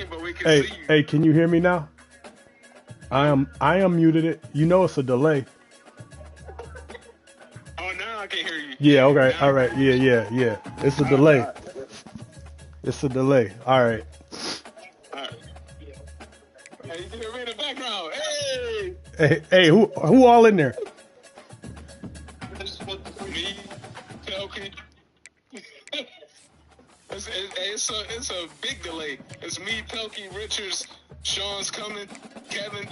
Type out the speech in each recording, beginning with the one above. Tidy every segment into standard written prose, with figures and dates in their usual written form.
in, but we can Hey, see you. hey, can you hear me now? I am muted it. You know it's a delay. Oh, now I can hear you. Yeah, okay. Now All right. Yeah. It's a delay. It's a delay. All right. All right. Hey, you can hear me in the background. Hey! Hey, who all in there? Me, Pelkey. It's a big delay. It's me, Pelkey, Richards, Sean's coming, Kevin.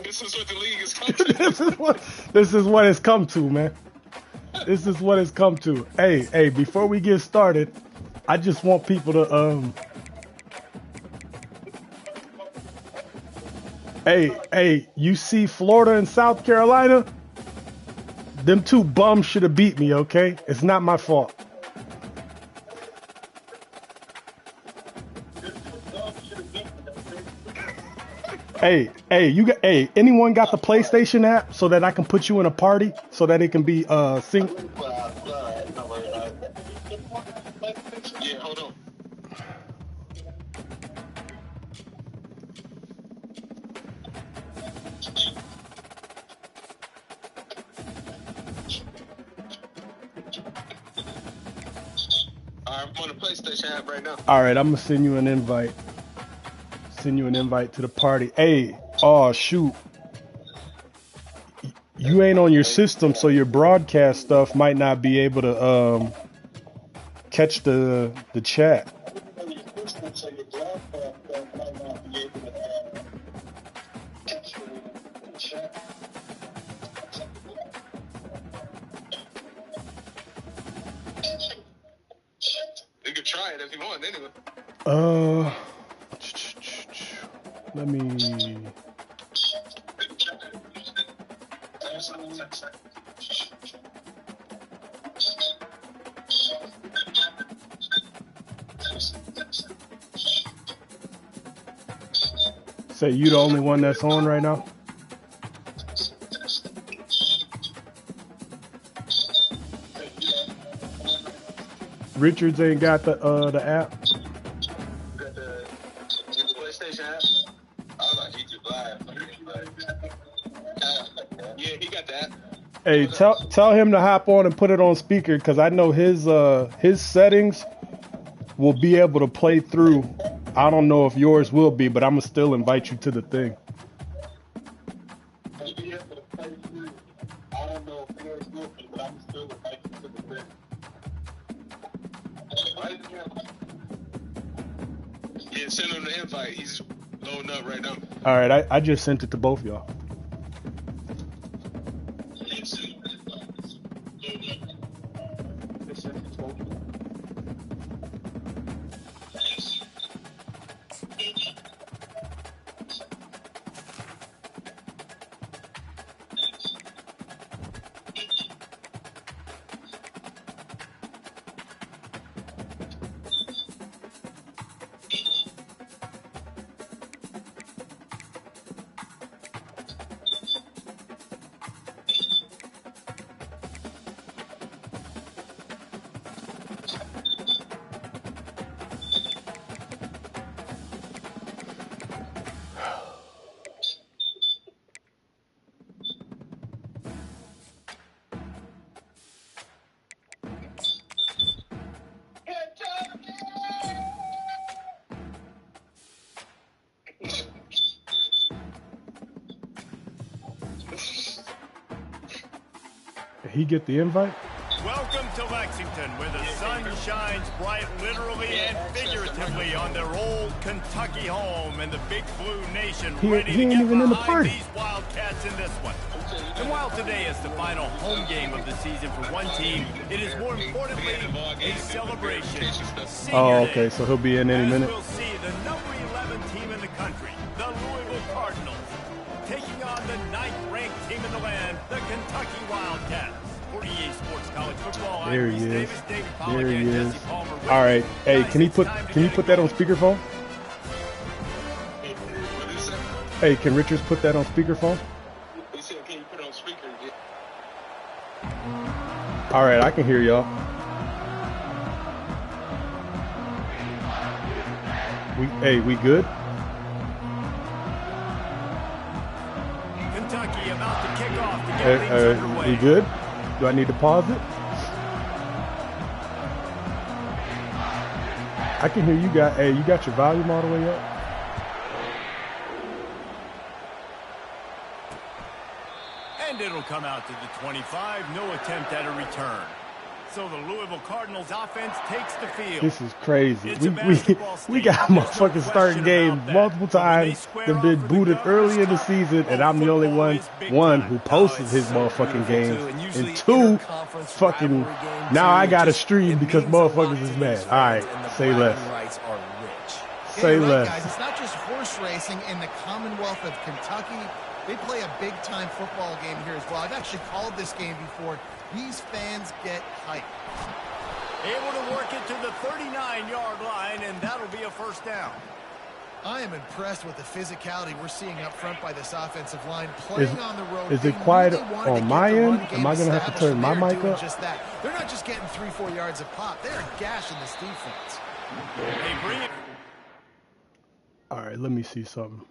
This is what the league has come to. This is what it's come to, man. This is what it's come to. Hey, before we get started, I just want people to Hey, you see Florida and South Carolina? Them two bums should have beat me, okay? It's not my fault. Hey, anyone got the PlayStation app so that I can put you in a party so that it can be synced? Yeah, hold on. I'm on the PlayStation app right now. All right, I'm gonna send you an invite. Send you an invite to the party. Hey, oh shoot. You ain't on your system, so your broadcast stuff might not be able to catch the chat. You can try it if you want, anyway. Let me. Say you the only one that's on right now? Richards ain't got the app. Got the PlayStation app. I like YouTube Live. Yeah, he got that. Hey, tell him to hop on and put it on speaker, because I know his settings will be able to play through. I don't know if yours will be, but I'm gonna still invite you to the thing. Yeah, send him the invite. He's loading up right now. All right, I just sent it to both y'all. Did he get the invite? Welcome to Lexington, where the sun shines bright literally and figuratively on their old Kentucky home, and the Big Blue Nation ready he to ain't get even in the behind party. these Wildcats in this one. And while today is the final home game of the season for one team, it is more importantly a celebration. Oh, okay, so he'll be in any minute. We'll see the number 11 team in the country, the Louisville Cardinals, taking on the 9th-ranked team in the land, the Kentucky Wildcats. For EA Sports College Football, There he is. Davis, David Pollack, There he and is. Jesse Palmer. All right. Hey, can you put that on speakerphone? Hey, can Richards put that on speakerphone? He said, can you put it on speaker? All right, I can hear y'all. We good? Kentucky about to kick off to get things underway. We good? Do I need to pause it? I can hear you guys. Hey, you got your volume all the way up? And it'll come out to the 25. No attempt at a return. So the Louisville Cardinals offense takes the field. This is crazy. We got motherfuckers starting games multiple times. They've been booted early in the season, and I'm the only one who posted his motherfucking games. And two, fucking now I got to stream because motherfuckers is mad. All right, say less. Say less. Guys, it's not just horse racing in the Commonwealth of Kentucky. They play a big-time football game here as well. I've actually called this game before. These fans get hyped. Able to work it to the 39-yard line, and that'll be a first down. I am impressed with the physicality we're seeing up front by this offensive line. Playing on the road. Is it quiet on my end? Am I going to have to turn my mic up? Just that. They're not just getting 3-4 yards a pop. They're gashing this defense. They bring it. All right, let me see something.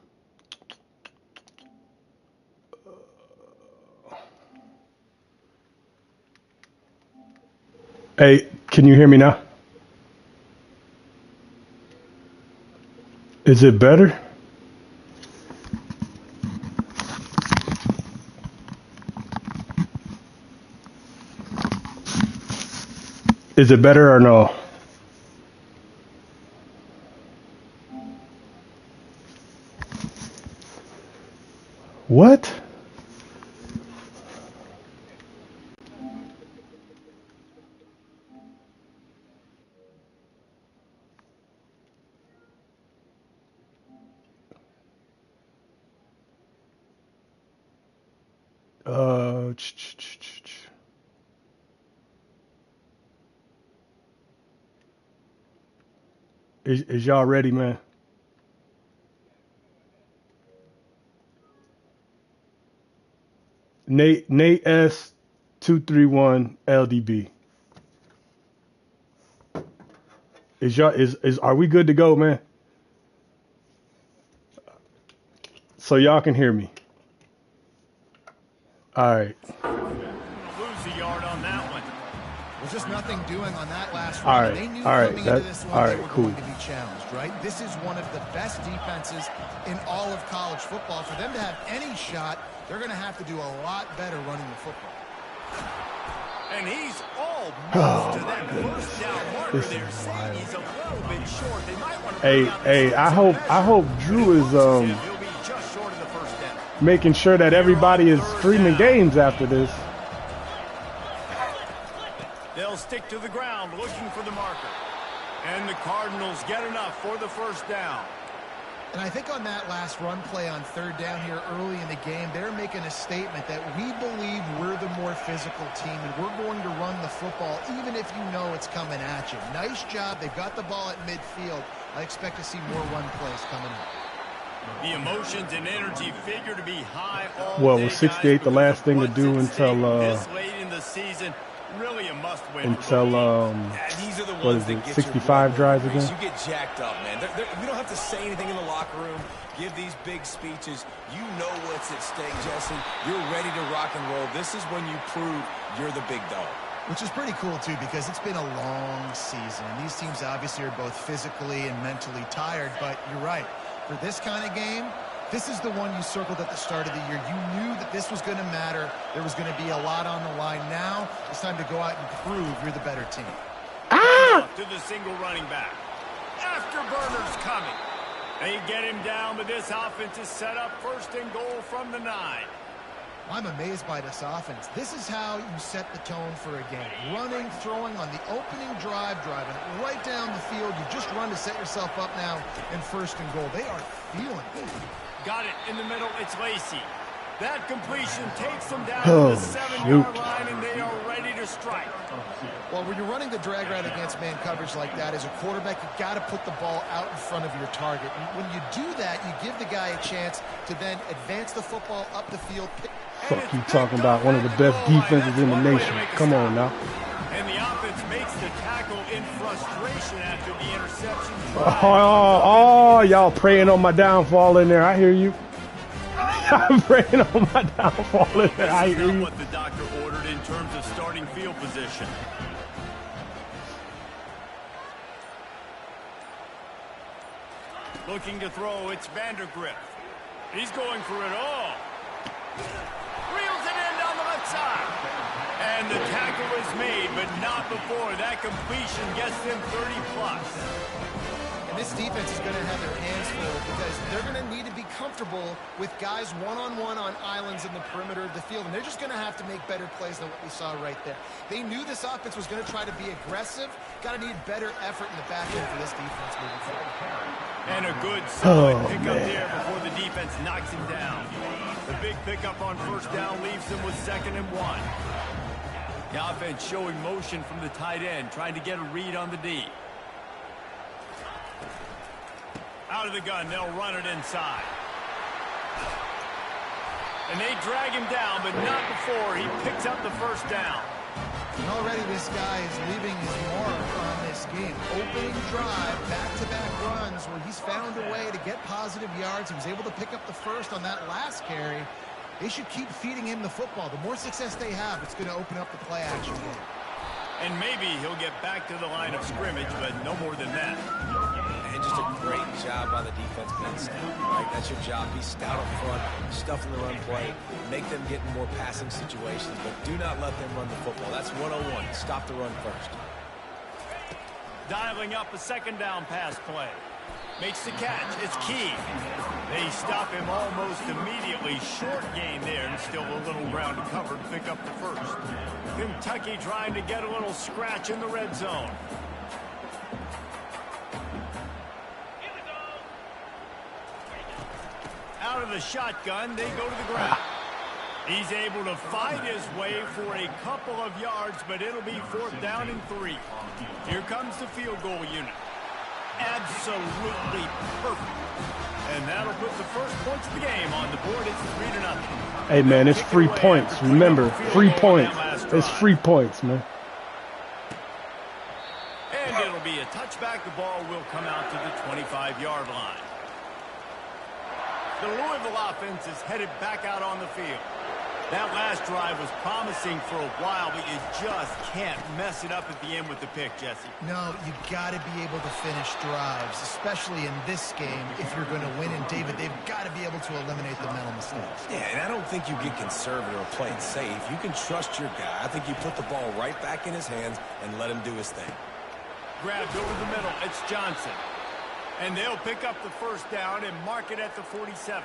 Hey, can you hear me now? Is it better? Is it better or no? What? Is y'all ready, man? Nate S 231 LDB. Are we good to go, man? So y'all can hear me. All right. Lose a yard on that one. There's just nothing doing on that last All run. right. They knew All right. coming into this one all they right. were Cool. going to be challenged, right? This is one of the best defenses in all of college football. For them to have any shot, they're going to have to do a lot better running the football. And he's almost to that first down marker This there. is Saying wild. he's a little bit short. They might want to Hey, I hope Drew is He'll be just short of the first down. making sure that everybody is streaming games after this. They'll stick to the ground looking for the marker. And the Cardinals get enough for the first down. And I think on that last run play on third down here early in the game, they're making a statement that we believe we're the more physical team and we're going to run the football even if you know it's coming at you. Nice job. They've got the ball at midfield. I expect to see more run plays coming up. The emotions and energy figure to be high all Well, day, was 68 guys, the last thing to because do what's at until stake this late in the season, really a must-win. until These are the what ones is that it, get 65 your drives blood again? You get jacked up, man. You don't have to say anything in the locker room. Give these big speeches. You know what's at stake, Jesse. You're ready to rock and roll. This is when you prove you're the big dog. Which is pretty cool, too, because it's been a long season. And these teams obviously are both physically and mentally tired. But you're right. For this kind of game, this is the one you circled at the start of the year. You knew that this was going to matter. There was going to be a lot on the line. Now it's time to go out and prove you're the better team. To the single running back. Afterburners coming. They get him down, but this offense is set up first and goal from the 9. I'm amazed by this offense. This is how you set the tone for a game. Running, throwing on the opening drive, driving right down the field. You just run to set yourself up now in first and goal. They are feeling it. Got it in the middle. It's Lacey. That completion takes them down Oh, to the 7-yard line, and they are ready to strike. Well, when you're running the drag route against man coverage like that, as a quarterback, you got to put the ball out in front of your target. And when you do that, you give the guy a chance to then advance the football up the field. Fuck you talking about one of the best defenses in the nation. Come on now. And the offense makes the tackle in frustration after the interception. Oh, y'all praying on my downfall in there. I hear you. I'm praying on my downfall in there. I hear you. What the doctor ordered in terms of starting field position. Looking to throw, it's Vandergrift. He's going for it all. Reels it in down the left side. And the tackle is made, but not before that completion gets them 30+. And this defense is going to have their hands full because they're going to need to be comfortable with guys one-on-one on islands in the perimeter of the field, and they're just going to have to make better plays than what we saw right there. They knew this offense was going to try to be aggressive. Got to need better effort in the back end for this defense moving forward. And a good solid pickup there before the defense knocks him down. The big pickup on first down leaves them with 2nd and 1. The offense showing motion from the tight end, trying to get a read on the D. Out of the gun, they'll run it inside. And they drag him down, but not before he picks up the first down. And already this guy is leaving his mark on this game. Opening drive, back-to-back runs where he's found a way to get positive yards. He was able to pick up the first on that last carry. They should keep feeding him the football. The more success they have, it's going to open up the play-action game. And maybe he'll get back to the line of scrimmage, but no more than that. And just a great job by the defense being stout, right? That's your job. Be stout up front, stuff in the run play, make them get in more passing situations, but do not let them run the football. That's 101. Stop the run first. Dialing up a 2nd down pass play. Makes the catch. It's Key. They stop him almost immediately. Short gain there, and still a little ground to cover to pick up the first. Kentucky trying to get a little scratch in the red zone. Out of the shotgun, they go to the ground. He's able to fight his way for a couple of yards, but it'll be 4th down and 3. Here comes the field goal unit. Absolutely perfect. And that'll put the first points of the game on the board. It's 3-0. Hey, man, it's free points. Remember, free points. It's free points, man. And it'll be a touchback. The ball will come out to the 25-yard line. The Louisville offense is headed back out on the field. That last drive was promising for a while, but you just can't mess it up at the end with the pick, Jesse. No, you got to be able to finish drives, especially in this game. If you're going to win, and David, they've got to be able to eliminate the mental mistakes. Yeah, and I don't think you get conservative or play it safe. You can trust your guy. I think you put the ball right back in his hands and let him do his thing. Grabbed over the middle. It's Johnson. And they'll pick up the first down and mark it at the 47.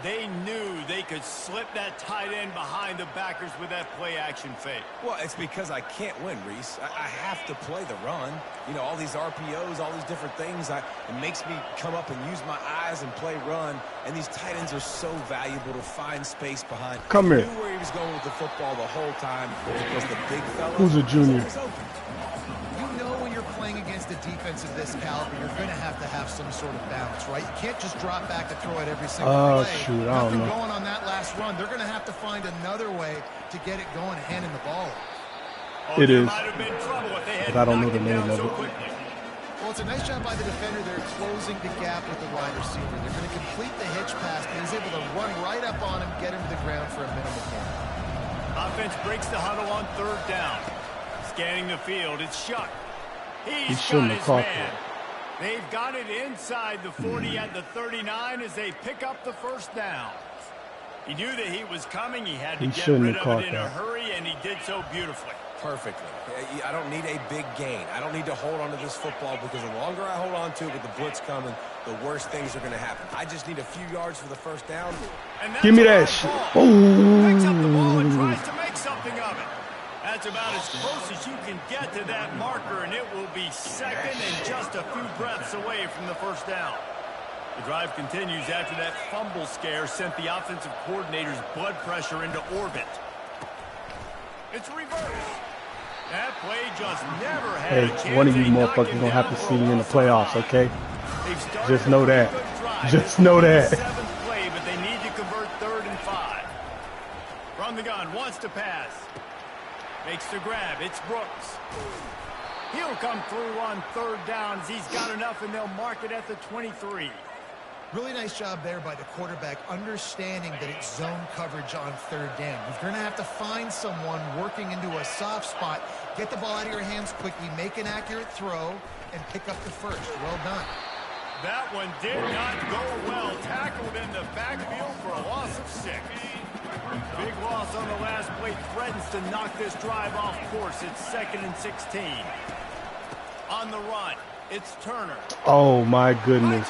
They knew they could slip that tight end behind the backers with that play-action fake. Well, it's because I can't win, Reese. I have to play the run. You know, all these RPOs, all these different things, it makes me come up and use my eyes and play run. And these tight ends are so valuable to find space behind. Come here. He knew where he was going with the football the whole time because the big fella Who's a junior? was open. When you're playing against a defense of this caliber, you're going to have some sort of balance, right? You can't just drop back to throw it every single play. Shoot, I don't Nothing know. going on that last run. They're going to have to find another way to get it going and handing the ball. Oh, It is. might have been trouble if they had But I don't know knocked the him name down of so it. quickly. Well, it's a nice job by the defender. They're closing the gap with the wide receiver. They're going to complete the hitch pass, but he's able to run right up on him, get him to the ground for a minimal gain. Offense breaks the huddle on 3rd down. Scanning the field, it's Shuck. He He's shouldn't got have his caught man. that. They've got it inside the 40 at the 39 as they pick up the first down. He knew that he was coming. He had to He get shouldn't rid have of caught it in a that. hurry, and he did so beautifully. Perfectly. I don't need a big gain. I don't need to hold on to this football because the longer I hold on to it with the blitz coming, the worse things are going to happen. I just need a few yards for the first down. And that's Give me a that high shit. ball. Picks up the ball and Ooh. tries to make something of it. That's about as close as you can get to that marker, and it will be 2nd and just a few breaths away from the first down. The drive continues after that fumble scare sent the offensive coordinator's blood pressure into orbit. It's reversed. That play just never had a chance. Hey, one of you They knocked motherfuckers him gonna have down to for see a you in the loss of playoffs, 5. okay? They've started Just know a pretty that. good drive. Just This know will be the that. 7th play, but they need to convert 3rd and 5. From the gun, wants to pass. Makes the grab. It's Brooks. He'll come through on third downs. He's got enough, and they'll mark it at the 23. Really nice job there by the quarterback, understanding that it's zone coverage on third down. You're going to have to find someone working into a soft spot, get the ball out of your hands quickly, make an accurate throw, and pick up the first. Well done. That one did not go well. Tackled in the backfield for a loss of 6. Big loss on the last play. Threatens to knock this drive off course. It's 2nd and 16. On the run, it's Turner. Oh, my goodness.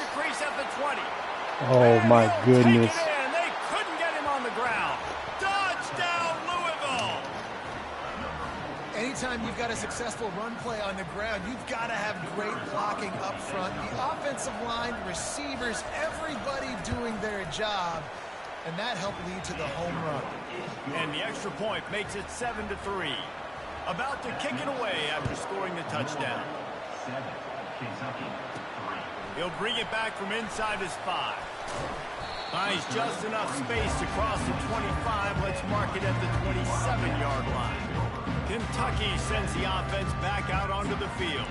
Oh, my goodness. They couldn't get him on the ground. Touchdown, Louisville. Anytime you've got a successful run play on the ground, you've got to have great blocking up front. The offensive line, receivers, everybody doing their job. And that helped lead to the home run. And the extra point makes it 7-3. About to kick it away after scoring the touchdown. He'll bring it back from inside his 5. Finds just enough space to cross the 25. Let's mark it at the 27-yard line. Kentucky sends the offense back out onto the field.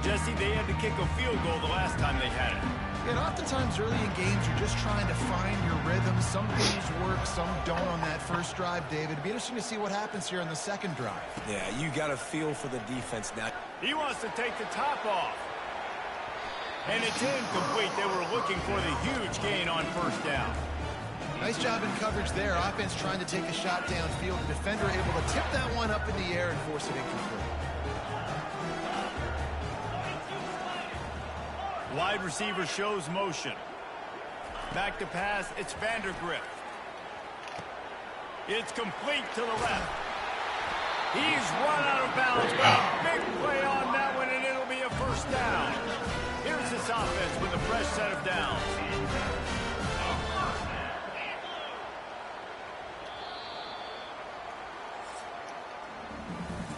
Jesse, they had to kick a field goal the last time they had it. And oftentimes early in games, you're just trying to find your rhythm. Some things work, some don't on that first drive, David. It'd be interesting to see what happens here on the second drive. Yeah, you got a feel for the defense now. He wants to take the top off. And it's incomplete. They were looking for the huge gain on first down. Nice job in coverage there. Offense trying to take a shot downfield. The defender able to tip that one up in the air and force it incomplete. Wide receiver shows motion. Back to pass, it's Vandergrift. It's complete to the left. He's run out of bounds, but a big play on that one, and it'll be a first down. Here's this offense with a fresh set of downs.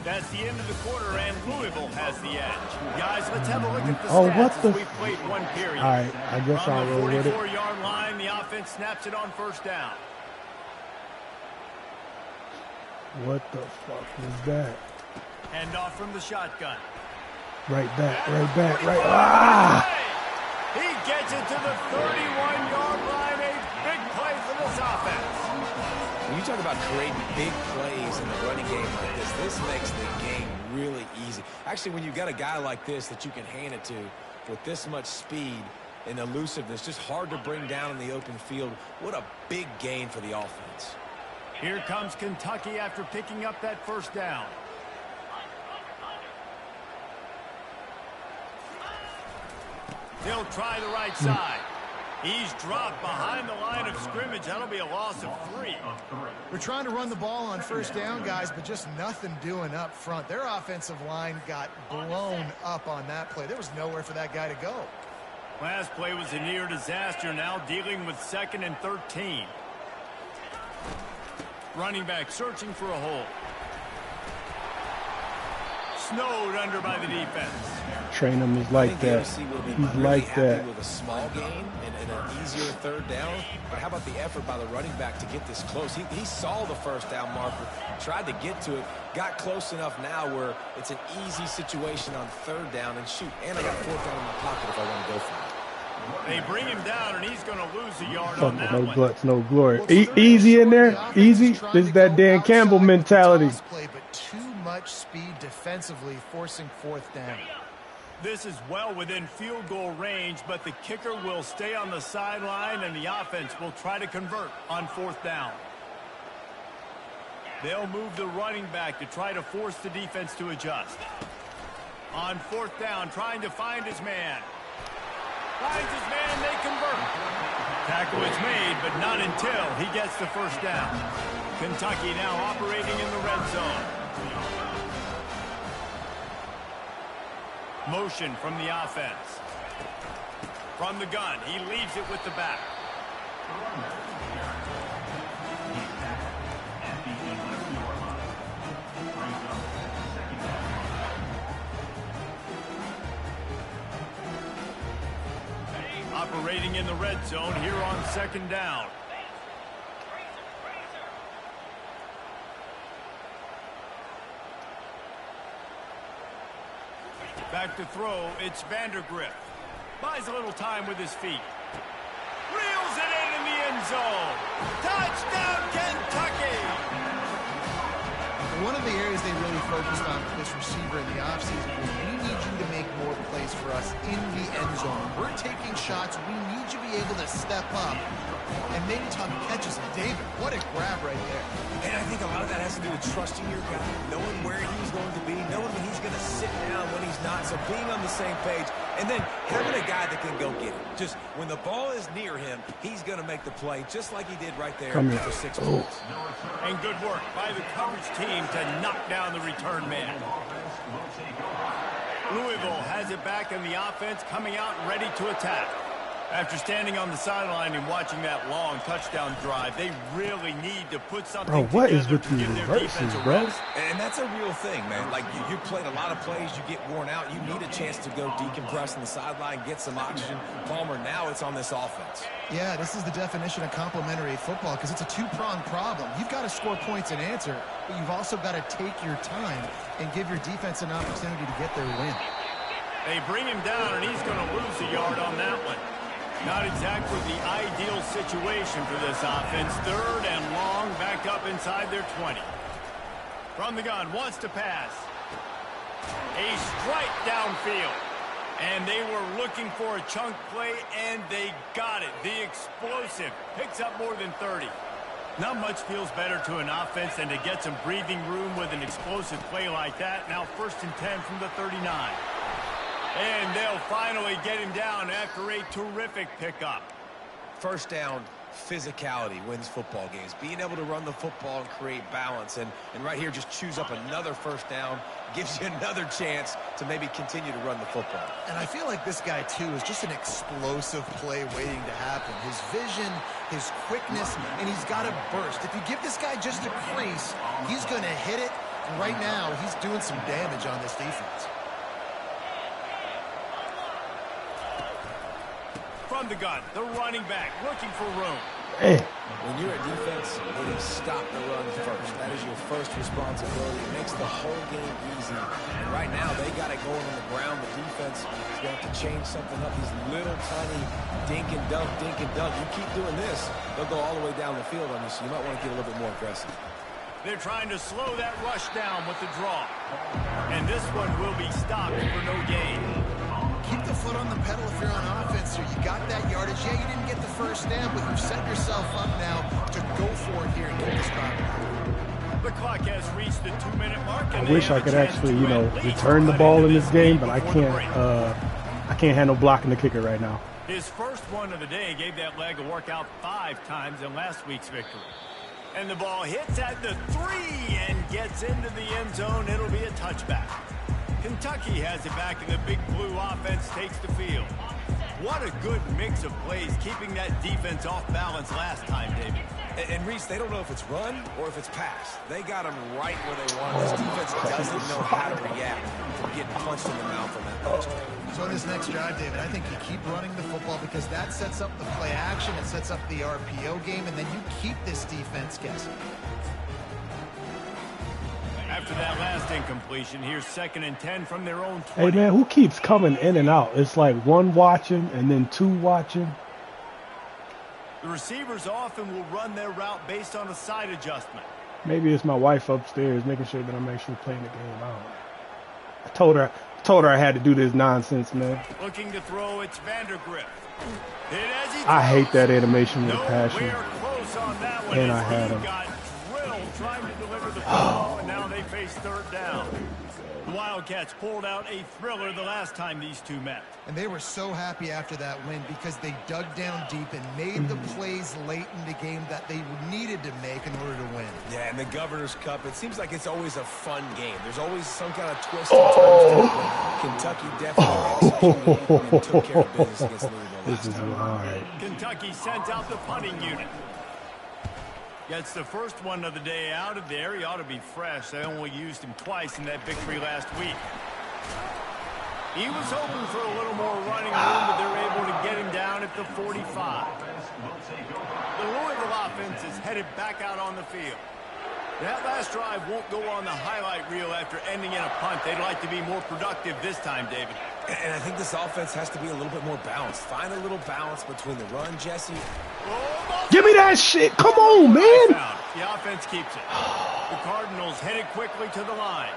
That's the end of the quarter, and Louisville has the edge. Guys, let's have a look at the stats as we've played one period. All right, I guess I'll roll with it. On the 44-yard line, the offense snaps it on first down. What the fuck was that? Hand off from the shotgun. Right back, right. Ah! He gets it to the 31-yard line. A big play for this offense. When you talk about creating big plays in the running game like this, this makes the game really easy. Actually, when you've got a guy like this that you can hand it to with this much speed and elusiveness, just hard to bring down in the open field, what a big gain for the offense. Here comes Kentucky after picking up that first down. They'll try the right side. He's dropped behind the line of scrimmage. That'll be a loss of 3. We're trying to run the ball on first down, guys, but just nothing doing up front. Their offensive line got blown up on that play. There was nowhere for that guy to go. Last play was a near disaster. Now dealing with 2nd and 13. Running back searching for a hole. Snowed under by the defense. Train him is like that. He's like that. With a small gain and an easier third down. But how about the effort by the running back to get this close? He saw the first down marker, tried to get to it, got close enough now where it's an easy situation on third down. And shoot, and I got fourth down in my pocket if I want to go for it. They bring him down, and he's going to lose a yard on that no one. Guts, no glory. Easy in there, easy. This is that Dan Campbell mentality. Play, but too much speed defensively, forcing fourth down. This is well within field goal range, but the kicker will stay on the sideline, and the offense will try to convert on fourth down. They'll move the running back to try to force the defense to adjust. On fourth down, trying to find his man. Finds his man, they convert. Tackle is made, but not until he gets the first down. Kentucky now operating in the red zone. Motion from the offense. From the gun, he leaves it with the back. Operating in the red zone here on second down. Back to throw, it's Vandergrift. Buys a little time with his feet. Reels it in the end zone. Touchdown, Kentucky! One of the areas they really focused on for this receiver in the offseason was we need you to make more plays for us in the end zone. We're taking shots. We need you to be able to step up and make tough catches. And David, what a grab right there. And I think a lot of that has to do with trusting your guy, knowing where he's going to be, knowing when he's going to sit down, when he's not. So being on the same page, and then having a guy that can go get it. Just when the ball is near him, he's going to make the play, just like he did right there for 6 points. And good work by the coverage team to knock down the return man. Louisville has it back in the offense, coming out ready to attack. After standing on the sideline and watching that long touchdown drive, they really need to put something what together is with to these give their reverses, defense a bro? rest. And that's a real thing, man. Like, you played a lot of plays, you get worn out, you need a chance to go decompress on the sideline, get some oxygen. Palmer, now it's on this offense. Yeah, this is the definition of complementary football because it's a two-pronged problem. You've got to score points and answer, but you've also got to take your time and give your defense an opportunity to get their win. They bring him down, and he's going to lose a yard on that one. Not exactly the ideal situation for this offense. 3rd and long, back up inside their 20. From the gun, wants to pass. A strike downfield. And they were looking for a chunk play, and they got it. The explosive picks up more than 30. Not much feels better to an offense than to get some breathing room with an explosive play like that. Now 1st and 10 from the 39. And they'll finally get him down after a terrific pickup. First down, physicality wins football games. Being able to run the football and create balance. And right here, just choose up another first down. Gives you another chance to maybe continue to run the football. And I feel like this guy, too, is just an explosive play waiting to happen. His vision, his quickness, and he's got a burst. If you give this guy just a crease, he's going to hit it. And right now, he's doing some damage on this defense. From the gun, the running back looking for room. Hey. When you're a defense, it is stop the run first. That is your first responsibility. It makes the whole game easy. And right now, they got it going on the ground. The defense is going to have to change something up. These little tiny dink and dunk, dink and dunk. You keep doing this, they'll go all the way down the field on you, so you might want to get a little bit more aggressive. They're trying to slow that rush down with the draw. And this one will be stopped for no gain. Keep the foot on the pedal if you're on offense here. You got that yardage. Yeah, you didn't get the first down, but you've set yourself up now to go for it here and get this drive. The clock has reached the 2-minute mark. I wish I could actually, return the ball in this game, but I can't. I can't handle blocking the kicker right now. His first one of the day gave that leg a workout 5 times in last week's victory. And the ball hits at the 3 and gets into the end zone. It'll be a touchback. Kentucky has it back, and the big blue offense takes the field. What a good mix of plays, keeping that defense off balance last time, David. And Reese, they don't know if it's run or if it's pass. They got them right where they want. This defense doesn't know how to react from getting punched in the mouth on that post. So in this next drive, David, I think you keep running the football because that sets up the play action, it sets up the RPO game, and then you keep this defense guessing. After that last incompletion, here's 2nd and 10 from their own 20. Hey, man, who keeps coming in and out? It's like 1 watching and then 2 watching. The receivers often will run their route based on a side adjustment. Maybe it's my wife upstairs making sure that I'm actually playing the game. I told her I had to do this nonsense, man. Looking to throw, it's Vandergrift. I hate that animation with passion. Close on that one. And I had him. Got drilled trying to deliver the football, and now they face 3rd down. The Wildcats pulled out a thriller the last time these two met. And they were so happy after that win because they dug down deep and made the plays late in the game that they needed to make in order to win. Yeah, and the Governor's Cup, it seems like it's always a fun game. There's always some kind of twist and turns to it. Kentucky definitely executed and took care of business against Louisville. This is hard. Kentucky sends out the punting unit. Gets the first one of the day out of there. He ought to be fresh. They only used him twice in that victory last week. He was hoping for a little more running room, but they're able to get him down at the 45. The Louisville offense is headed back out on the field. That last drive won't go on the highlight reel after ending in a punt. They'd like to be more productive this time, David. And I think this offense has to be a little bit more balanced. Find a little balance between the run, Jesse. Give me that shit. Come on, man. The offense keeps it. The Cardinals headed quickly to the line.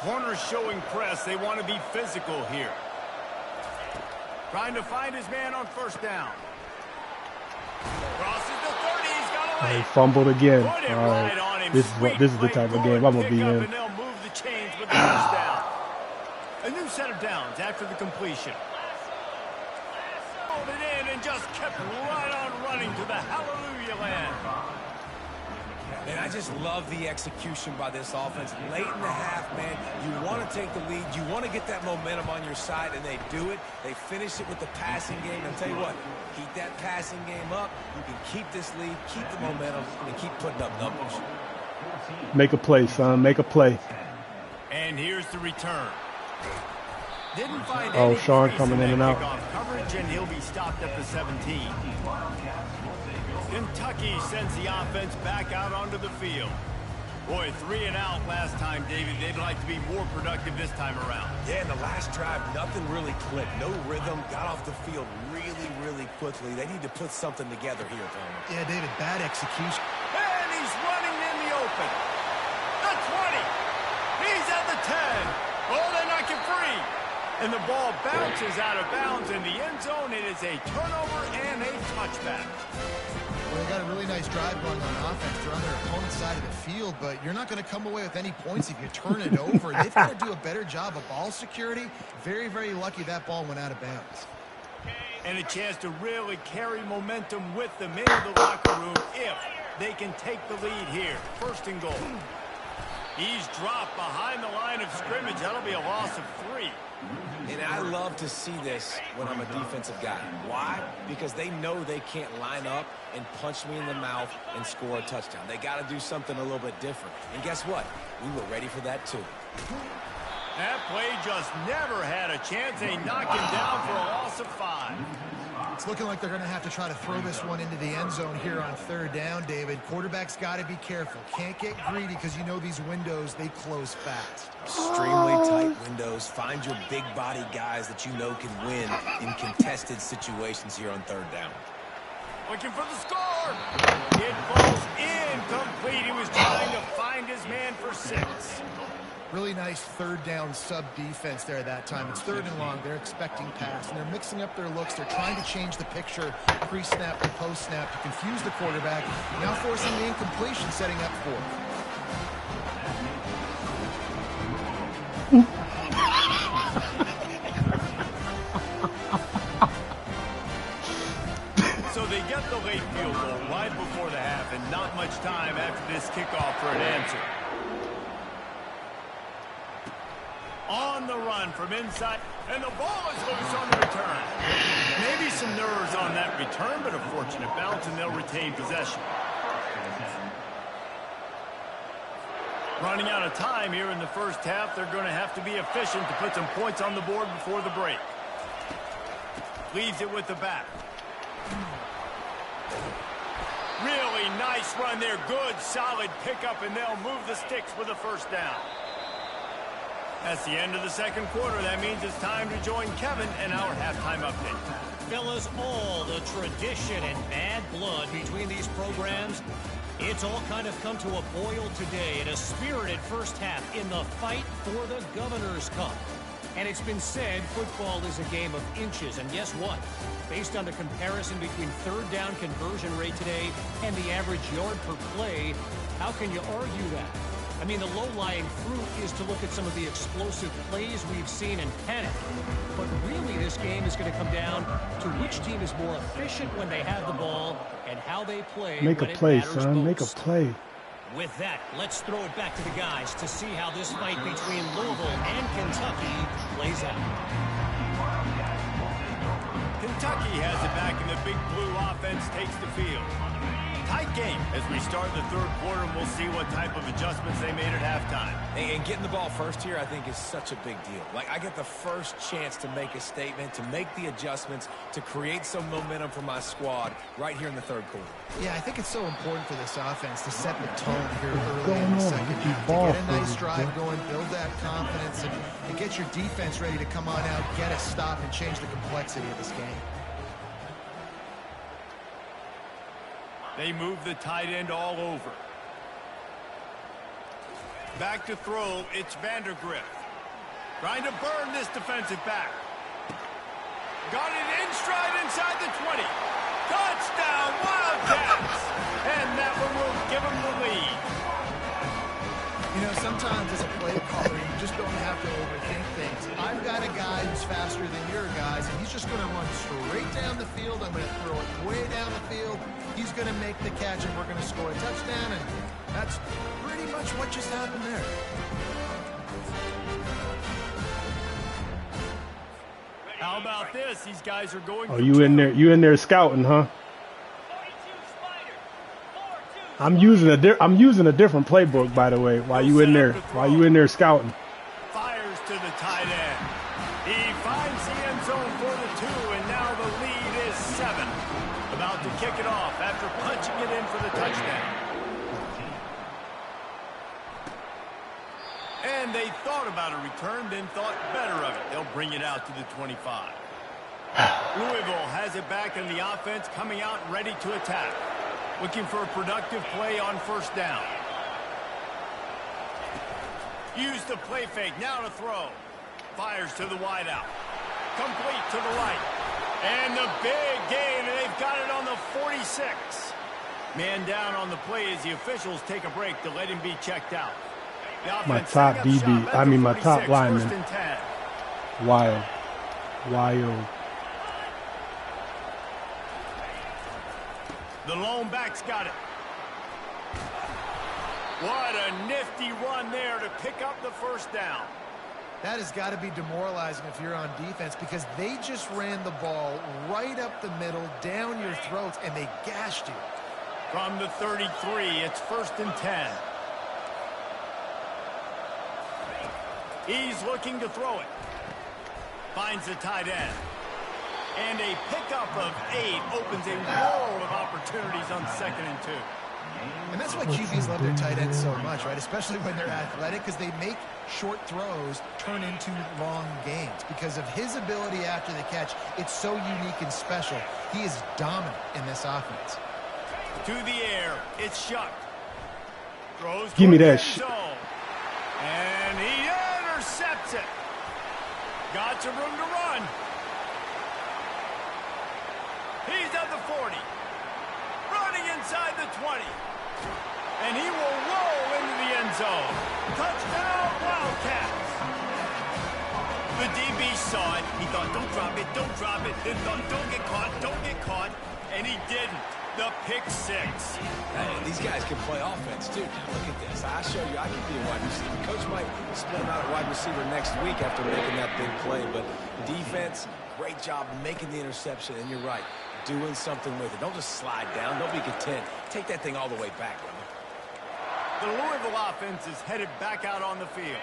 Corners showing press. They want to be physical here. Trying to find his man on first down. Crosses the 30. He's got away. He fumbled again. All right. This is the type of game I'm going to be in. And they'll move the chains with the first down. A new set of downs after the completion. Pulled it in and just kept right on running to the hallelujah land. And I just love the execution by this offense. Late in the half, man, you want to take the lead. You want to get that momentum on your side, and they do it. They finish it with the passing game. And I'll tell you what, keep that passing game up. You can keep this lead, keep the momentum, and keep putting up numbers. Make a play, son. Make a play. And here's the return. Didn't find Oh, Sean coming in and out. Coverage, and he'll be stopped at the 17. Kentucky sends the offense back out onto the field. Boy, 3 and out last time, David. They'd like to be more productive this time around. Yeah, in the last drive, nothing really clicked. No rhythm. Got off the field really, really quickly. They need to put something together here, Tony. Yeah, David, bad execution. And he's running in the open. The 20. He's at the 10. Oh, they knock him free. And the ball bounces out of bounds in the end zone. It is a turnover and a touchback. Well, they got a really nice drive going on offense. They're on their opponent's side of the field, but you're not going to come away with any points if you turn it over. They've got to do a better job of ball security. Very, very lucky that ball went out of bounds. And a chance to really carry momentum with them into the locker room if they can take the lead here. First and goal. He's dropped behind the line of scrimmage. That'll be a loss of 3. And I love to see this when I'm a defensive guy. Why? Because they know they can't line up and punch me in the mouth and score a touchdown. They got to do something a little bit different. And guess what? We were ready for that too. That play just never had a chance. They knocked him down for a loss of 5. It's looking like they're going to have to try to throw this one into the end zone here on third down, David. Quarterback's got to be careful. Can't get greedy because you know these windows, they close fast. Extremely tight windows. Find your big body guys that you know can win in contested situations here on third down. Looking for the score. It falls incomplete. He was trying to find his man for 6. Really nice third down sub defense there that time. It's third and long. They're expecting pass, and they're mixing up their looks. They're trying to change the picture pre-snap to post-snap to confuse the quarterback, now forcing the incompletion, setting up fourth. So they get the late field goal right before the half, and not much time after this kickoff for an answer. On the run from inside, and the ball is loose on the return. Maybe some nerves on that return, but a fortunate bounce, and they'll retain possession. Running out of time here in the first half, they're going to have to be efficient to put some points on the board before the break. Leaves it with the back. Really nice run there. Good, solid pickup, and they'll move the sticks with a first down. That's the end of the second quarter. That means it's time to join Kevin and our halftime update. Fellas, all the tradition and bad blood between these programs, it's all kind of come to a boil today in a spirited first half in the fight for the Governor's Cup. And it's been said football is a game of inches. And guess what? Based on the comparison between third down conversion rate today and the average yard per play, how can you argue that? I mean, the low-lying fruit is to look at some of the explosive plays we've seen in panic. But really, this game is going to come down to which team is more efficient when they have the ball and how they play. Make a play, son. Make a play. With that, let's throw it back to the guys to see how this fight between Louisville and Kentucky plays out. Kentucky has it back, and the big blue offense takes the field. Tight game as we start the third quarter, and we'll see what type of adjustments they made at halftime. And getting the ball first here, I think, is such a big deal. Like, I get the first chance to make a statement, to make the adjustments, to create some momentum for my squad right here in the third quarter. Yeah, I think it's so important for this offense to set the tone here early in the second half. To get a nice drive going, build that confidence, and get your defense ready to come on out, get a stop, and change the complexity of this game. They move the tight end all over. Back to throw, it's Vandergrift. Trying to burn this defensive back. Got it in stride inside the 20. Touchdown, Wildcats! And that one will give them the lead. You know, sometimes as a play caller, you just don't have to overthink things. I've got a guy who's faster than your guys, and he's just going to run straight down the field. I'm going to throw it way down the field. He's going to make the catch, and we're going to score a touchdown, and that's pretty much what just happened there. How about this? These guys are going. Oh, you in there? You in there scouting, huh? I'm using a different playbook, by the way. While you in there scouting. Fires to the tight end. He finds the end zone for the 2, and now the lead is 7. About to kick it off after punching it in for the touchdown. And they thought about a return, then thought better of it. They'll bring it out to the 25. Louisville has it back in the offense, coming out ready to attack. Looking for a productive play on first down. Use the play fake, now to throw. Fires to the wideout. Complete to the right. And the big gain, and they've got it on the 46. Man down on the play as the officials take a break to let him be checked out. My top DB, I mean my top lineman. Wild. The lone back's got it. What a nifty run there to pick up the first down. That has got to be demoralizing if you're on defense, because they just ran the ball right up the middle, down your throats, and they gashed you. From the 33, it's 1st and 10. He's looking to throw it. Finds the tight end. And a pickup of 8 opens a world of opportunities on 2nd and 2. And that's why QBs love their tight ends so much, right? Especially when they're athletic, because they make short throws turn into long gains. Because of his ability after the catch, it's so unique and special. He is dominant in this offense. To the air, it's Shuck. Throws. Give me that shit. And he intercepts it. Got some room to run. He's at the 40. Running inside the 20. And he will roll into the end zone. Touchdown, Wildcats. The DB saw it. He thought, don't drop it, don't drop it. Then thought, don't get caught. And he didn't. The pick 6. Hey, these guys can play offense, too. Now, look at this. I show you I can be a wide receiver. Coach might split him out at wide receiver next week after making that big play. But defense, great job making the interception. And you're right, doing something with it. Don't just slide down. Don't be content. Take that thing all the way back, brother. The Louisville offense is headed back out on the field.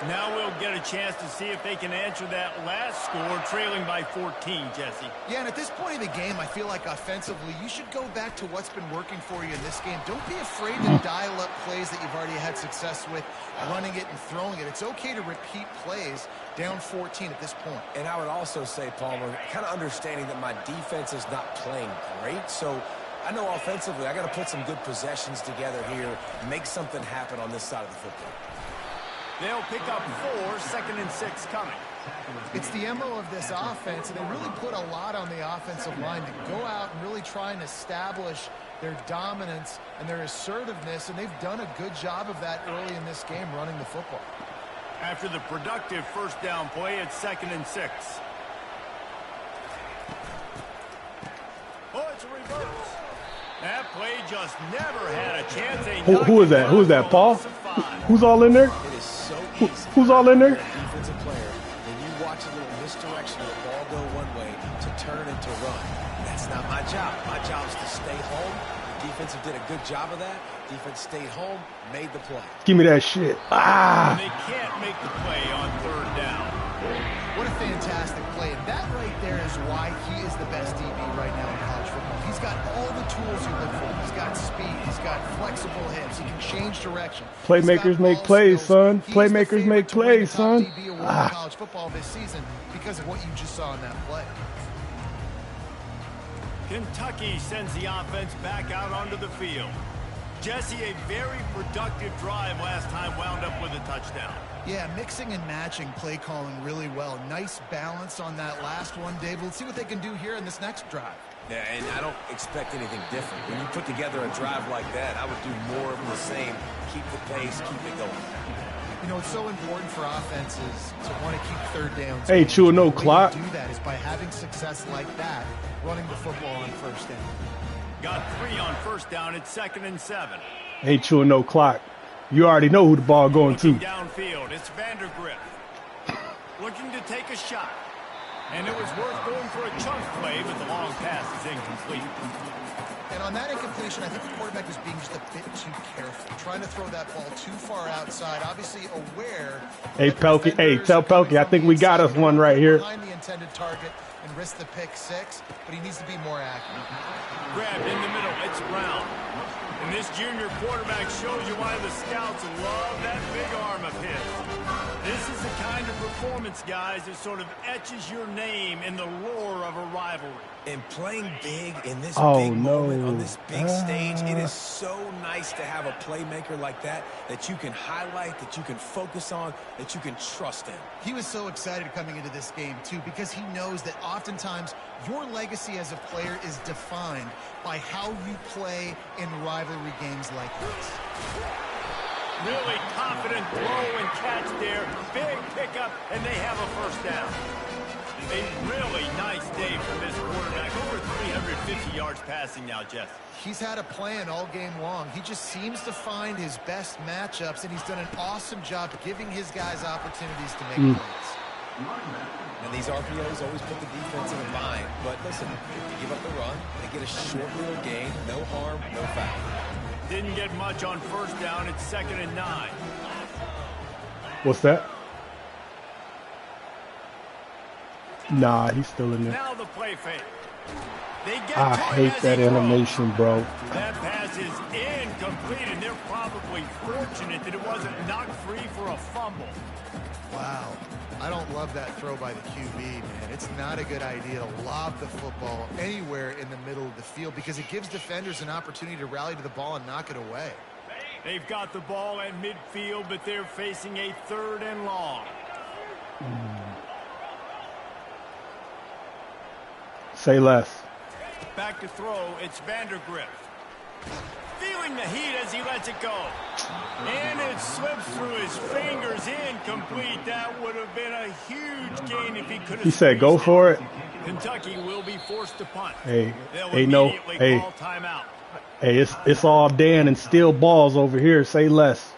Now we'll get a chance to see if they can answer that last score, trailing by 14, Jesse. Yeah, and at this point of the game, I feel like offensively, you should go back to what's been working for you in this game. Don't be afraid to dial up plays that you've already had success with, running it and throwing it. It's okay to repeat plays down 14 at this point. And I would also say, Palmer, kind of understanding that my defense is not playing great, so I know offensively I got to put some good possessions together here, make something happen on this side of the football. They'll pick up 4, 2nd and 6 coming. It's the MO of this offense, and they really put a lot on the offensive line to go out and really try and establish their dominance and their assertiveness, and they've done a good job of that early in this game running the football. After the productive first down play, it's 2nd and 6. Oh, it's a reverse. That play just never had a chance. Who is that? Who is that, Paul? Who's all in there? It is so easy. Who's all in there? You're a defensive player, when you watch a little misdirection of the ball go one way to turn it into run. That's not my job. My job is to stay home. The offensive did a good job of that. Defense stayed home, made the play. Give me that shit. And they can't make the play on third down. What a fantastic play. And that right there is why he is the best DB right now in college football. He's got all the tools you look for. He's got speed. He's got flexible hips. He can change direction. Playmakers make plays, son. Playmakers make plays, son. DB award in college football this season because of what you just saw in that play. Kentucky sends the offense back out onto the field. Jesse, a very productive drive last time, wound up with a touchdown. Yeah, mixing and matching play calling really well. Nice balance on that last one, Dave. Let's see what they can do here in this next drive. Yeah, and I don't expect anything different. When you put together a drive like that, I would do more of the same. Keep the pace, keep it going. You know, it's so important for offenses to want to keep third downs. Hey, chew no clock. The way you do that is by having success like that, running the football on first down. Got 3 on first down. It's 2nd and 7. Ain't chewing no clock. You already know who the ball going to. Downfield, it's Vandergrift. Looking to take a shot. And it was worth going for a chunk play, but the long pass is incomplete. And on that incompletion, I think the quarterback was being just a bit too careful, trying to throw that ball too far outside, obviously aware. Hey, Pelkey. Hey, tell Pelkey, I think we got us one right here. Behind the intended target and risk the pick 6, but he needs to be more accurate. Grabbed in the middle, it's Brown. And this junior quarterback shows you why the scouts love that big arm of his. This is the kind of performance, guys, that sort of etches your name in the roar of a rivalry. And playing big in this big moment on this big stage, it is so nice to have a playmaker like that you can highlight, that you can focus on, that you can trust in. He was so excited coming into this game, too, because he knows that oftentimes your legacy as a player is defined by how you play in rivalry games like this. Really confident throw and catch there. Big pickup, and they have a first down. A really nice day for this quarterback. Over 350 yards passing now, Jeff. He's had a plan all game long. He just seems to find his best matchups, and he's done an awesome job giving his guys opportunities to make plays. And these RPOs always put the defense in a bind. But listen, if you give up the run, they get a short little gain. No harm, no foul. Didn't get much on first down. It's 2nd and 9. What's that? Nah, he's still in there. Now the play fake. I hate that animation, bro. That pass is incomplete, and they're probably fortunate that it wasn't knocked free for a fumble. Wow. I don't love that throw by the QB, man. It's not a good idea to lob the football anywhere in the middle of the field because it gives defenders an opportunity to rally to the ball and knock it away. They've got the ball at midfield, but they're facing a 3rd and long. Say less. Back to throw, it's Vandergrift. Feeling the heat as he lets it go. And it slips through his fingers, incomplete. That would have been a huge gain if he could have. He said go for it. Kentucky will be forced to punt. Hey, They'll hey, no, hey. call timeout. Hey, it's all Dan and steel balls over here. Say less.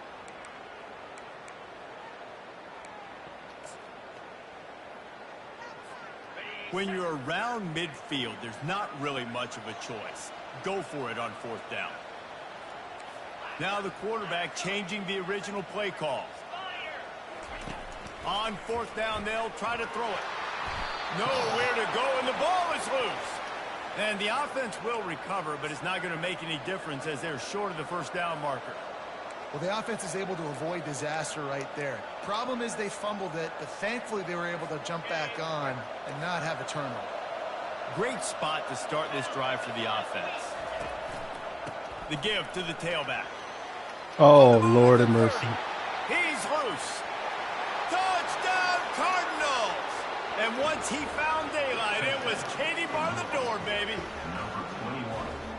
When you're around midfield, there's not really much of a choice. Go for it on 4th down. Now the quarterback changing the original play call. On 4th down, they'll try to throw it. Nowhere to go, and the ball is loose. And the offense will recover, but it's not going to make any difference as they're short of the first down marker. Well, the offense is able to avoid disaster right there. Problem is they fumbled it, but thankfully they were able to jump back on and not have a turnover. Great spot to start this drive for the offense. The give to the tailback. Oh, Lord have mercy. He's loose. Touchdown, Cardinals! And once he found daylight, it was Katie bar the door, baby.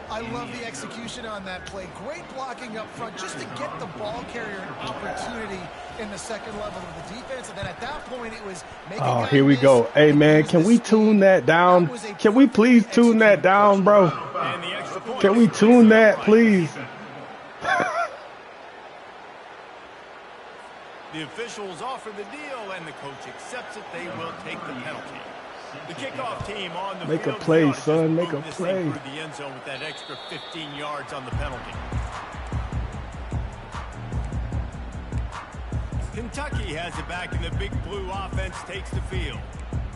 I love the execution on that play. Great blocking up front just to get the ball carrier an opportunity in the second level of the defense. And then at that point, it was making. Oh, here we go. Hey, man, can we tune that down? Can we please tune that down, bro? Can we tune that, please? The officials offer the deal, and the coach accepts it. They will take the penalty. The kickoff team on the Make a field play, ought to just son. Make move a this play. thing through the end zone with that extra 15 yards on the penalty. Kentucky has it back, and the Big Blue offense takes the field.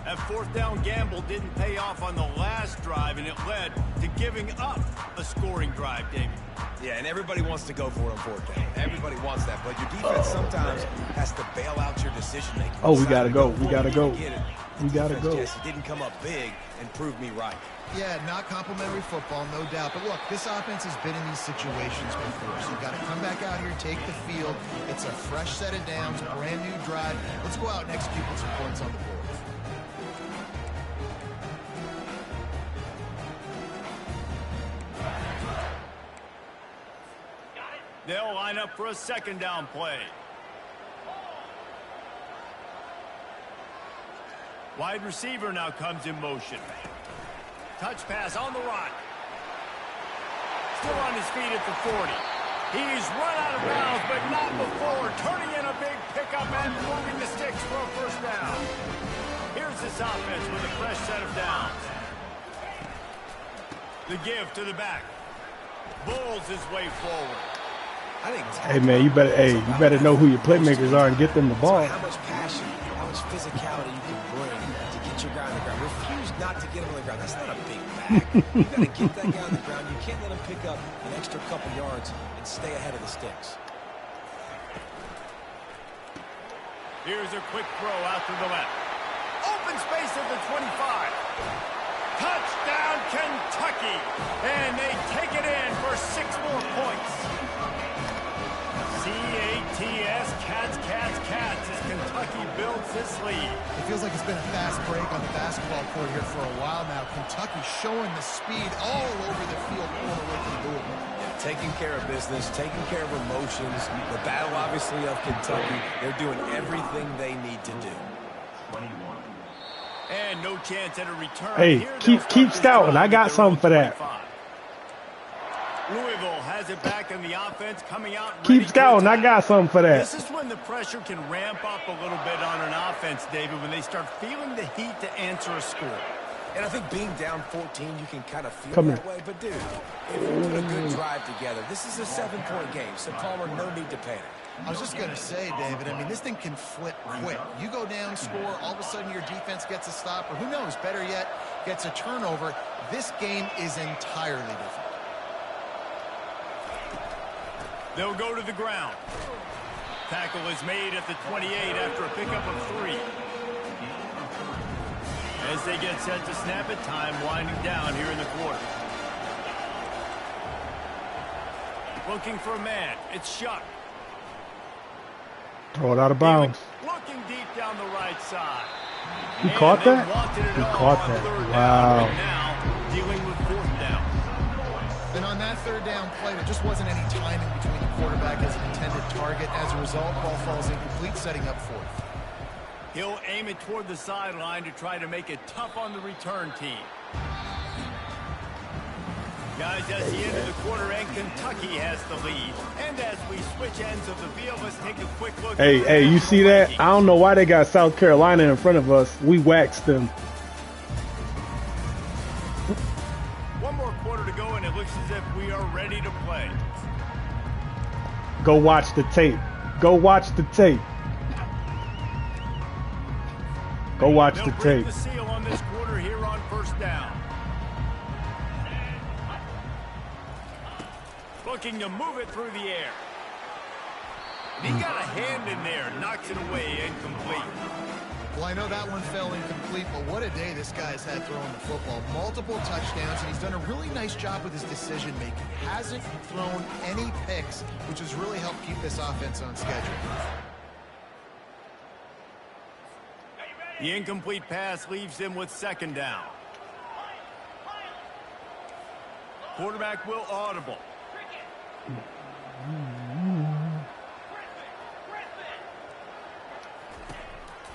That fourth down gamble didn't pay off on the last drive, and it led to giving up a scoring drive, David. Yeah, and everybody wants to go for it on fourth down. Everybody wants that, but your defense sometimes has to bail out your decision-making. Oh, we gotta go. We gotta go. We gotta Defense go. just didn't come up big and prove me right. Yeah, not complimentary football, no doubt. But look, this offense has been in these situations before, so you've got to come back out here, take the field. It's a fresh set of downs, brand new drive. Let's go out and execute with some points on the board. They'll line up for a second down play. Wide receiver now comes in motion. Touch pass on the run. Still on his feet at the 40. He's run out of bounds, but not before turning in a big pickup and moving the sticks for a first down. Here's this offense with a fresh set of downs. The give to the back. Bulls his way forward. I think. Hey man, you better know who your playmakers are and get them the ball. How much passion, how much physicality you can bring to get your guy on the ground. Refuse not to get him on the ground. That's not a big back. You got to get that guy on the ground. You can't let him pick up an extra couple yards and stay ahead of the sticks. Here's a quick throw out to the left. Open space at the 25. Touchdown, Kentucky. And they take it in for 6 more points. C-A-T-S, Cats, Cats, Cats, as Kentucky builds this lead. It feels like it's been a fast break on the basketball court here for a while now. Kentucky showing the speed all over the field, pulling away from Louisville. Taking care of business, taking care of emotions. The battle, obviously, of Kentucky. They're doing everything they need to do. And no chance at a return. Hey, keep scouting. I got something for that. Louisville has it back in the offense coming out. Keep scouting. I got something for that. This is when the pressure can ramp up a little bit on an offense, David, when they start feeling the heat to answer a score. And I think being down 14, you can kind of feel Come that here. way. But, dude, if you put a good drive together, this is a 7-point game. So, Palmer, no need to panic. I was just going to say, David, I mean, this thing can flip quick. You go down, score, all of a sudden your defense gets a stop, or who knows, better yet, gets a turnover. This game is entirely different. They'll go to the ground. Tackle is made at the 28 after a pickup of 3. As they get set to snap it, time winding down here in the quarter. Looking for a man. It's Shuck. Throw it out of bounds. Looking deep down the right side. He caught that? He caught that. Wow. Now dealing with 4th down. And on that 3rd down play, there just wasn't any timing between the quarterback as an intended target. As a result, ball falls incomplete, setting up 4th. He'll aim it toward the sideline to try to make it tough on the return team. Guys, that's the end of the quarter, and Kentucky has the lead. And as we switch ends of the field, let's take a quick look. Hey, you see that? I don't know why they got South Carolina in front of us. We waxed them. One more quarter to go, and it looks as if we are ready to play. Go watch the tape. Go watch the tape. Go watch the tape. The seal on this quarter here on 1st down. Looking to move it through the air. He got a hand in there, knocks it away, incomplete. Well, I know that one fell incomplete, but what a day this guy's had throwing the football. Multiple touchdowns, and he's done a really nice job with his decision-making. Hasn't thrown any picks, which has really helped keep this offense on schedule. The incomplete pass leaves them with 2nd down. Quarterback will audible.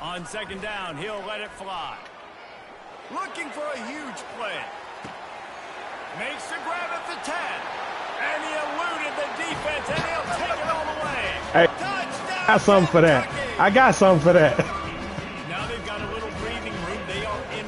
On 2nd down, he'll let it fly. Looking for a huge play. Makes the grab at the 10. And he eluded the defense, and he'll take it all the way. Hey, Touchdown, I got something for that. Kentucky. I got something for that. Now they've got a little breathing room. They are in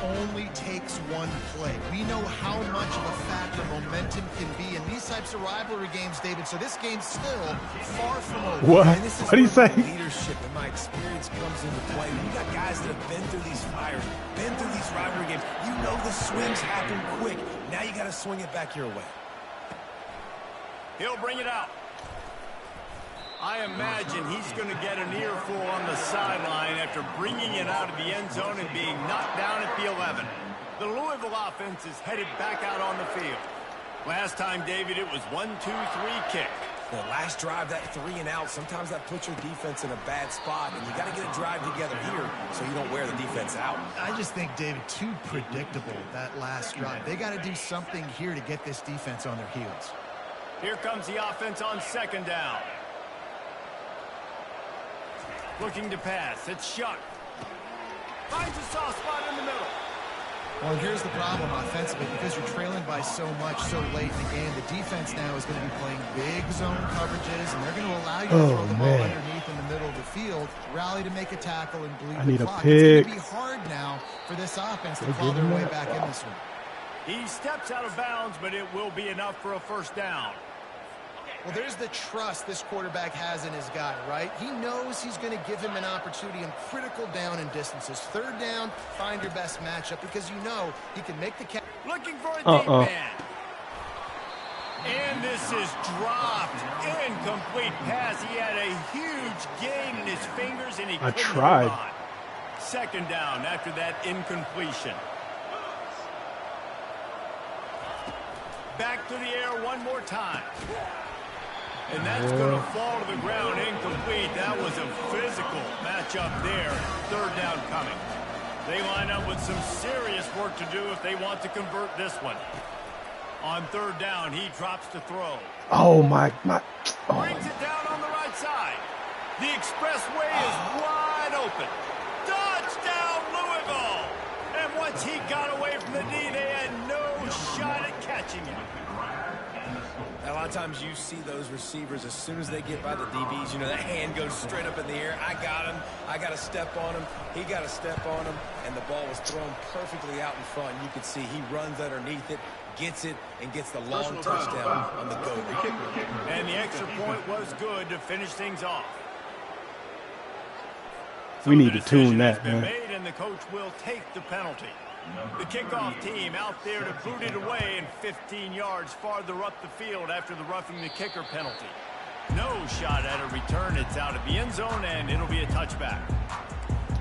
only takes one play. We know how much of a factor momentum can be in these types of rivalry games, David. So this game's still far from over. What? And this is What do you where say? my leadership and my experience comes into play. You got guys that have been through these fires, been through these rivalry games. You know the swings happen quick. Now you got to swing it back your way. He'll bring it out. I imagine he's going to get an earful on the sideline after bringing it out of the end zone and being knocked down at the 11. The Louisville offense is headed back out on the field. Last time, David, it was 1-2-3 kick. The last drive, that 3 and out, sometimes that puts your defense in a bad spot, and you got to get a drive together here so you don't wear the defense out. I just think, David, too predictable, that last drive. They got to do something here to get this defense on their heels. Here comes the offense on second down. Looking to pass. It's Shuck. Finds a soft spot in the middle. Well, here's the problem offensively. Because you're trailing by so much so late in the game, the defense now is going to be playing big zone coverages, and they're going to allow you to throw the ball underneath in the middle of the field, rally to make a tackle, and bleed the clock. It's going to be hard now for this offense to claw their way back in this one. He steps out of bounds, but it will be enough for a first down. Well, there's the trust this quarterback has in his guy, right? He knows he's going to give him an opportunity in critical down and distances. Third down, find your best matchup because you know he can make the catch. Looking for a deep man. And this is dropped. Incomplete pass. He had a huge gain in his fingers, and he couldn't hold on. Second down after that incompletion. Back to the air one more time. And that's going to fall to the ground incomplete. That was a physical matchup there. Third down coming. They line up with some serious work to do if they want to convert this one. On third down, he drops to throw. Oh, my. Brings it down on the right side. The expressway is wide open. Touchdown, Louisville! And once he got away from the D, they had no shot at catching him. A lot of times you see those receivers, as soon as they get by the DBs, you know, that hand goes straight up in the air. I got him. I got to step on him. He got to step on him. And the ball was thrown perfectly out in front. You can see he runs underneath it, gets it, and gets the long touchdown on the go. And the extra point was good to finish things off. We need to tune that, man. Made, and the coach will take the penalty. The kickoff team out there to boot it away and 15 yards farther up the field after the roughing the kicker penalty. No shot at a return. It's out of the end zone, and it'll be a touchback.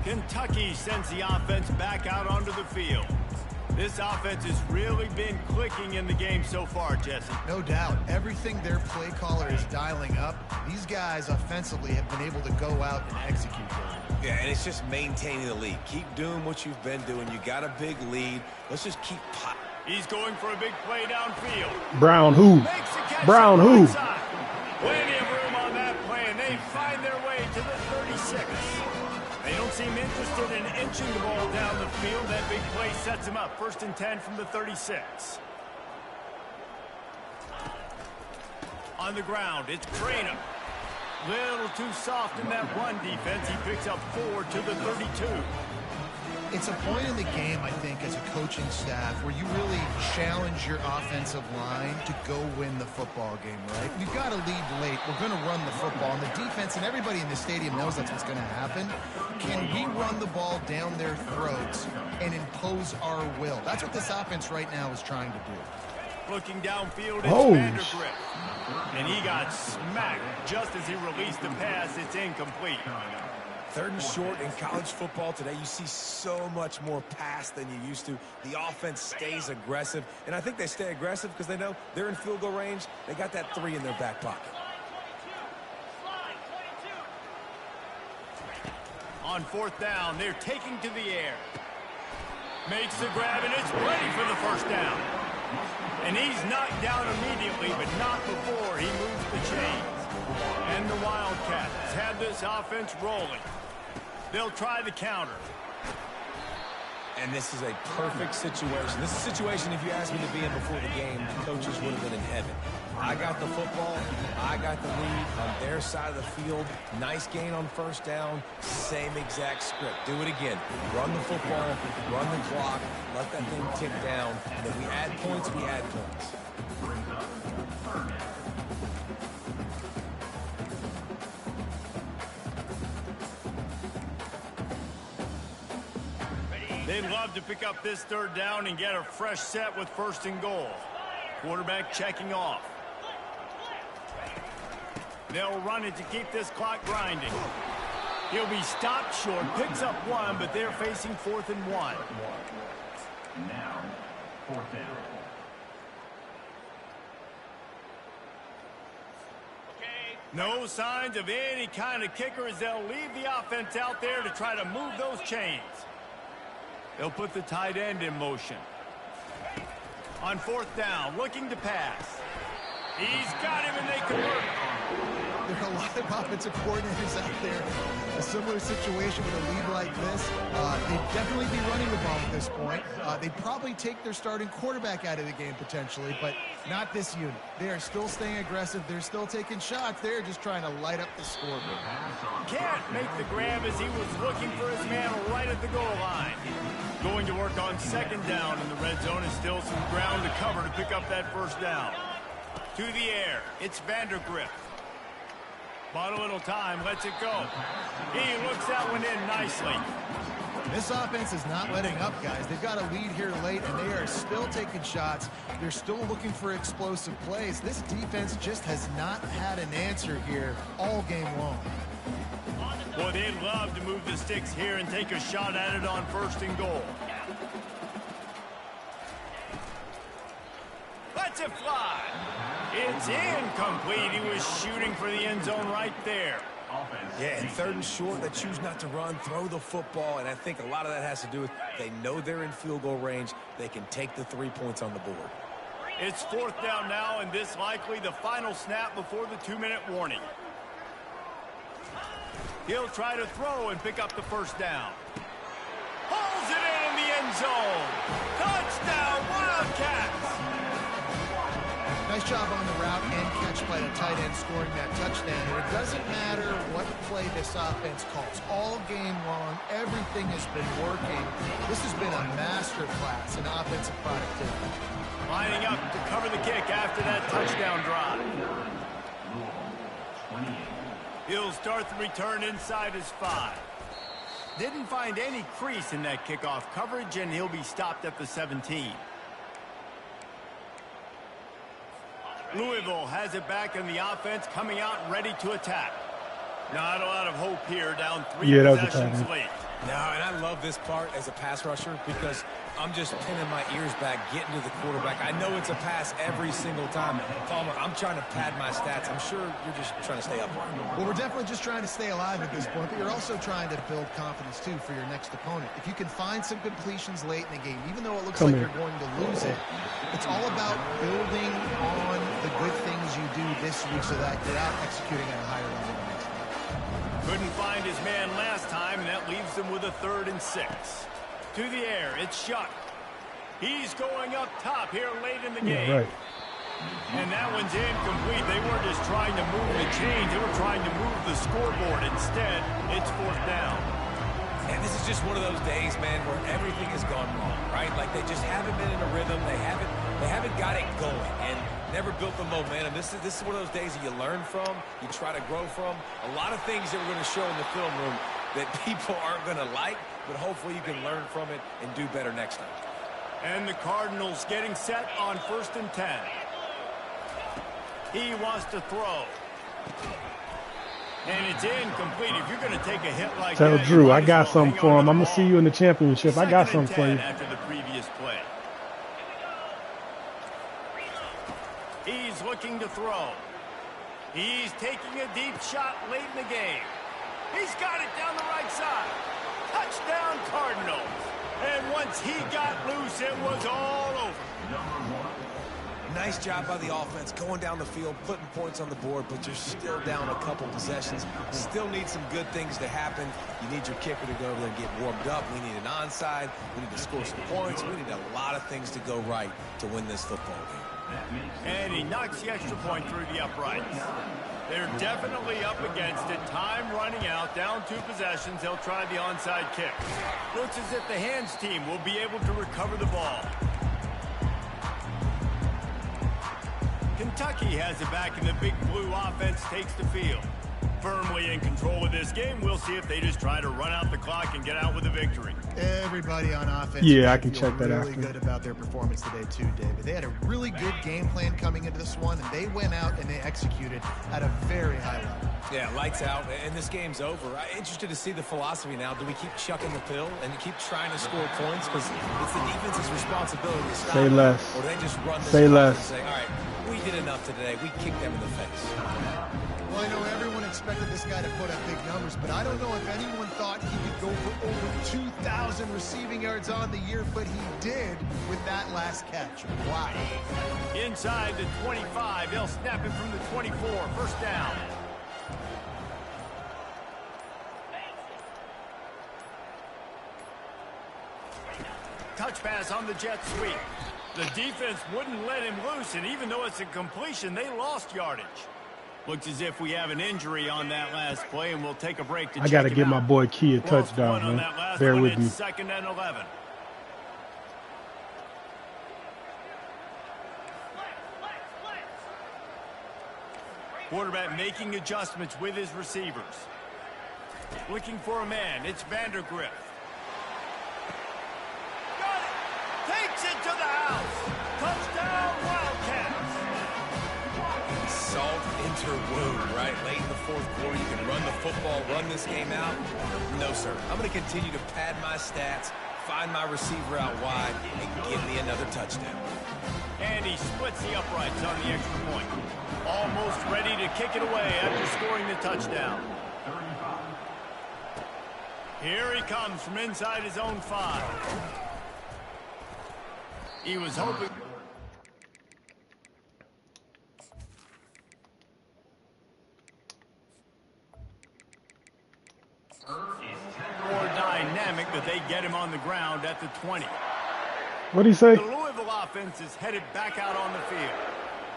Kentucky sends the offense back out onto the field. This offense has really been clicking in the game so far, Jesse. No doubt. Everything their play caller is dialing up, these guys offensively have been able to go out and execute there. Yeah, and it's just maintaining the lead. Keep doing what you've been doing. You got a big lead. Let's just keep popping. He's going for a big play downfield. Brown who? Brown who? Plenty of room on that play, and they find their way to the 36. They don't seem interested in inching the ball down the field. That big play sets him up. 1st and 10 from the 36. On the ground, it's Cranham. Little too soft in that run defense. He picks up 4 to the 32. It's a point in the game, I think, as a coaching staff where you really challenge your offensive line to go win the football game, right? We've got to lead late. We're going to run the football. And the defense and everybody in the stadium knows that's what's going to happen. Can we run the ball down their throats and impose our will? That's what this offense right now is trying to do. Looking downfield, it's Vandergrift. And he got smacked just as he released the pass. It's incomplete. 3rd and short in college football today. You see so much more pass than you used to. The offense stays aggressive. And I think they stay aggressive because they know they're in field goal range. They got that 3 in their back pocket. On 4th down, they're taking to the air. Makes the grab, and it's ready for the first down. And he's knocked down immediately, but not before he moves the chains. And the Wildcats have this offense rolling. They'll try the counter. And this is a perfect situation. This is a situation, if you asked me to be in before the game, the coaches would have been in heaven. I got the football. I got the lead on their side of the field. Nice gain on first down. Same exact script. Do it again. Run the football, run the clock, let that thing tick down. And if we add points, we add points. They'd love to pick up this third down and get a fresh set with 1st and goal. Quarterback checking off. They'll run it to keep this clock grinding. He'll be stopped short, picks up 1, but they're facing 4th and 1. Now, 4th down. No signs of any kind of kicker as they'll leave the offense out there to try to move those chains. They'll put the tight end in motion. On 4th down, looking to pass. He's got him, and they convert. There are a lot of offensive coordinators out there. A similar situation with a lead like this. They'd definitely be running the ball at this point. They'd probably take their starting quarterback out of the game potentially, but not this unit. They are still staying aggressive. They're still taking shots. They're just trying to light up the scoreboard. Can't make the grab as he was looking for his man right at the goal line. Going to work on 2nd down in the red zone, is still some ground to cover to pick up that 1st down. To the air, it's Vandergrift. Bought a little time, lets it go. He looks that one in nicely. This offense is not letting up, guys. They've got a lead here late, and they are still taking shots. They're still looking for explosive plays. This defense just has not had an answer here all game long. Boy, they'd love to move the sticks here and take a shot at it on 1st and goal. Lets it fly. It's incomplete. He was shooting for the end zone right there. Yeah, and 3rd and short, they choose not to run, throw the football, and I think a lot of that has to do with they know they're in field goal range. They can take the 3 points on the board. It's 4th down now, and this likely the final snap before the 2-minute warning. He'll try to throw and pick up the 1st down. Hauls it in the end zone. Touchdown, Wildcats! Nice job on the route and catch by the tight end scoring that touchdown. And it doesn't matter what play this offense calls. All game long, everything has been working. This has been a masterclass in offensive productivity. Lining up to cover the kick after that touchdown drive. He'll start the return inside his 5. Didn't find any crease in that kickoff coverage, and he'll be stopped at the 17. Louisville has it back in the offense, coming out ready to attack. Not a lot of hope here, down 3 possessions late. No, and I love this part as a pass rusher because I'm just pinning my ears back, getting to the quarterback. I know it's a pass every single time. Palmer, I'm trying to pad my stats. I'm sure you're just trying to stay up. Well, we're definitely just trying to stay alive at this point, but you're also trying to build confidence, too, for your next opponent. If you can find some completions late in the game, even though it looks like you're going to lose it, it's all about building on the good things you do this week so that you're out executing at a higher level the next week. Couldn't find his man last time, and that leaves him with a 3rd and 6. To the air, it's Shuck. He's going up top here late in the game. Yeah, right. And that one's incomplete. They weren't just trying to move the chains. They were trying to move the scoreboard. Instead, it's 4th down. And this is just one of those days, man, where everything has gone wrong, right? Like they just haven't been in a rhythm. They haven't got it going and never built the momentum. This is one of those days that you learn from, you try to grow from. A lot of things that we're going to show in the film room that people aren't going to like, but hopefully you can learn from it and do better next time. And the Cardinals getting set on 1st and 10. He wants to throw. And it's incomplete. If you're going to take a hit like Tell that, Drew, I got something for him. I'm going to see you in the championship. I got something for you. After the previous play. He's looking to throw. He's taking a deep shot late in the game. He's got it down the right side. Touchdown Cardinals. And once he got loose, it was all over. Nice job by the offense, going down the field, putting points on the board, but you're still down a couple possessions. Still need some good things to happen. You need your kicker to go over there and get warmed up. We need an onside. We need to score some points. We need a lot of things to go right to win this football game. And he knocks the extra point through the uprights. They're definitely up against it. Time running out, down 2 possessions. They'll try the onside kick. Looks as if the hands team will be able to recover the ball. Kentucky has it back, and the Big Blue offense takes the field. Firmly in control of this game. We'll see if they just try to run out the clock and get out with a victory. Everybody on offense, Yeah, I can check that out. Really good about their performance today too, David. They had a really good game plan coming into this one, and they went out and they executed at a very high level. Yeah, lights out, and this game's over. I'm interested to see the philosophy now. Do we keep chucking the pill and keep trying to score points? Because it's the defense's responsibility to stop. Say less. Or they just run this Say less. and say, all right, we did enough today. We kicked them in the face. Well, I know everyone expected this guy to put up big numbers, but I don't know if anyone thought he could go for over 2,000 receiving yards on the year, but he did with that last catch. Wow. Inside the 25, they'll snap it from the 24. First down. Touch pass on the jet sweep. The defense wouldn't let him loose, and even though it's a completion, they lost yardage. Looks as if we have an injury on that last play, and we'll take a break to check I got to him give my out. boy Key a Lost touchdown, one on man. that last Bear one. with It's me. 2nd and 11. Quarterback making adjustments with his receivers. Looking for a man. It's Vandergriff. Got it. Takes it to the house. Touchdown, Wildcats. Salt into wound, right? Late in the 4th quarter, you can run the football, run this game out. No, sir. I'm going to continue to pad my stats, find my receiver out wide, and give me another touchdown. And he splits the uprights on the extra point. Almost ready to kick it away after scoring the touchdown. Here he comes from inside his own 5. He was hoping... more dynamic, but they get him on the ground at the 20. What'd he say? The Louisville offense is headed back out on the field.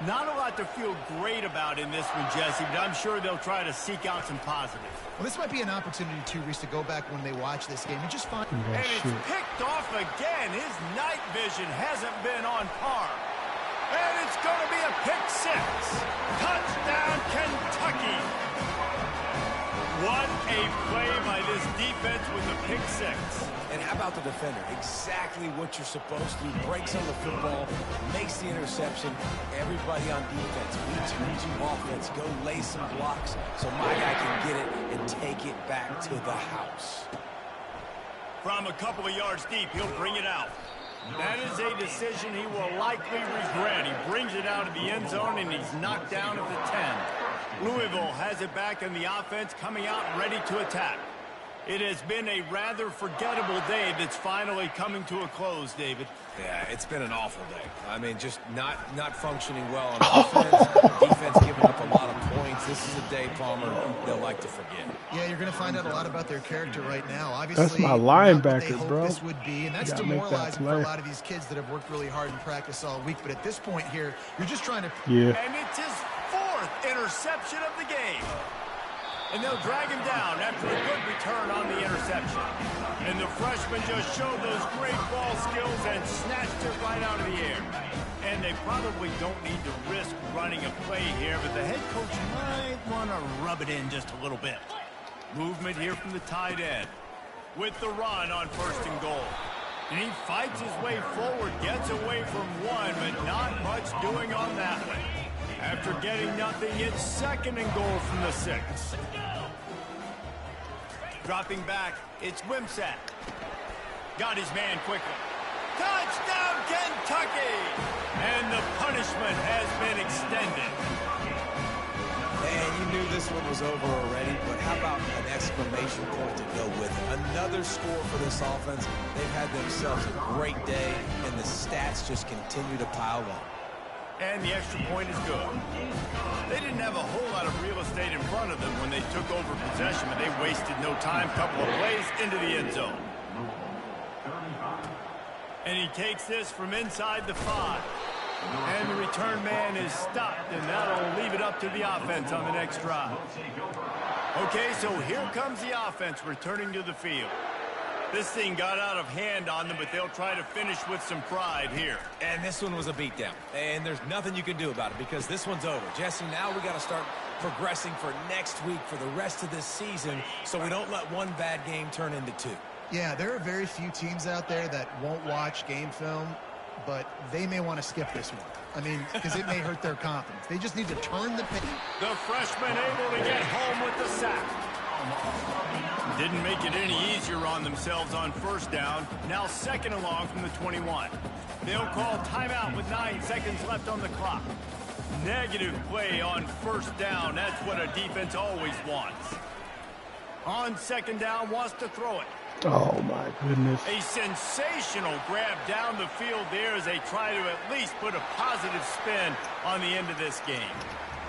Not a lot to feel great about in this one, Jesse, but I'm sure they'll try to seek out some positives. Well, this might be an opportunity, too, Reese, to go back when they watch this game and just find... And it's picked off again. His night vision hasn't been on par. And it's going to be a pick 6. Touchdown, Kentucky. What a play by this defense with a pick 6. And how about the defender? Exactly what you're supposed to do. Breaks on the football, makes the interception. Everybody on defense, we turn to offense. Go lay some blocks so my guy can get it and take it back to the house. From a couple of yards deep, he'll bring it out. That is a decision he will likely regret. He brings it out of the end zone, and he's knocked down at the 10. Louisville has it back in the offense, coming out ready to attack. It has been a rather forgettable day that's finally coming to a close, David. Yeah, it's been an awful day. I mean, just not functioning well on offense. Defense giving up a lot of points. This is a day, Palmer, they'll like to forget. Yeah, you're going to find out a lot about their character right now. Obviously, that's my not what they linebacker, hoped bro. this would be, and that's demoralizing for a lot of these kids that have worked really hard in practice all week. But at this point here, you're just trying to... Yeah. And it's his 4th interception of the game. And they'll drag him down after a good return on the interception. And the freshman just showed those great ball skills and snatched it right out of the air. And they probably don't need to risk running a play here, but the head coach might want to rub it in just a little bit. Movement here from the tight end. With the run on 1st and goal. And he fights his way forward, gets away from one, but not much doing on that one. After getting nothing, it's 2nd and goal from the 6. Dropping back, it's Ncaa. Got his man quickly. Touchdown, Kentucky! And the punishment has been extended. And you knew this one was over already, but how about an exclamation point to go with it? Another score for this offense. They've had themselves a great day, and the stats just continue to pile up. And the extra point is good. They didn't have a whole lot of real estate in front of them when they took over possession, but they wasted no time. Couple of plays into the end zone. And he takes this from inside the 5. And the return man is stopped, and that'll leave it up to the offense on the next drive. Okay, so here comes the offense returning to the field. This thing got out of hand on them, but they'll try to finish with some pride here. And this one was a beatdown. And there's nothing you can do about it because this one's over. Jesse, now we got to start progressing for next week for the rest of this season so we don't let one bad game turn into 2. Yeah, there are very few teams out there that won't watch game film, but they may want to skip this one. I mean, because it may hurt their confidence. They just need to turn the page. The freshman able to get home with the sack. Didn't make it any easier on themselves on first down. Now second and long from the 21. They'll call timeout with 9 seconds left on the clock. Negative play on first down. That's what a defense always wants. On second down, wants to throw it. Oh, my goodness. A sensational grab down the field there as they try to at least put a positive spin on the end of this game.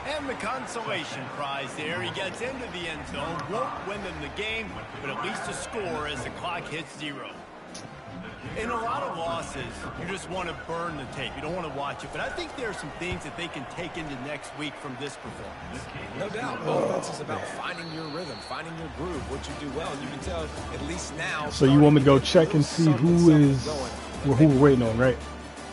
And the consolation prize there. He gets into the end zone, won't win them the game, but at least a score as the clock hits 0. In a lot of losses, you just want to burn the tape. You don't want to watch it. But I think there are some things that they can take into next week from this performance. No doubt. Offense is about finding your rhythm, finding your groove, what you do well. And you can tell at least now. So you want me to go check and see who we're waiting on, right?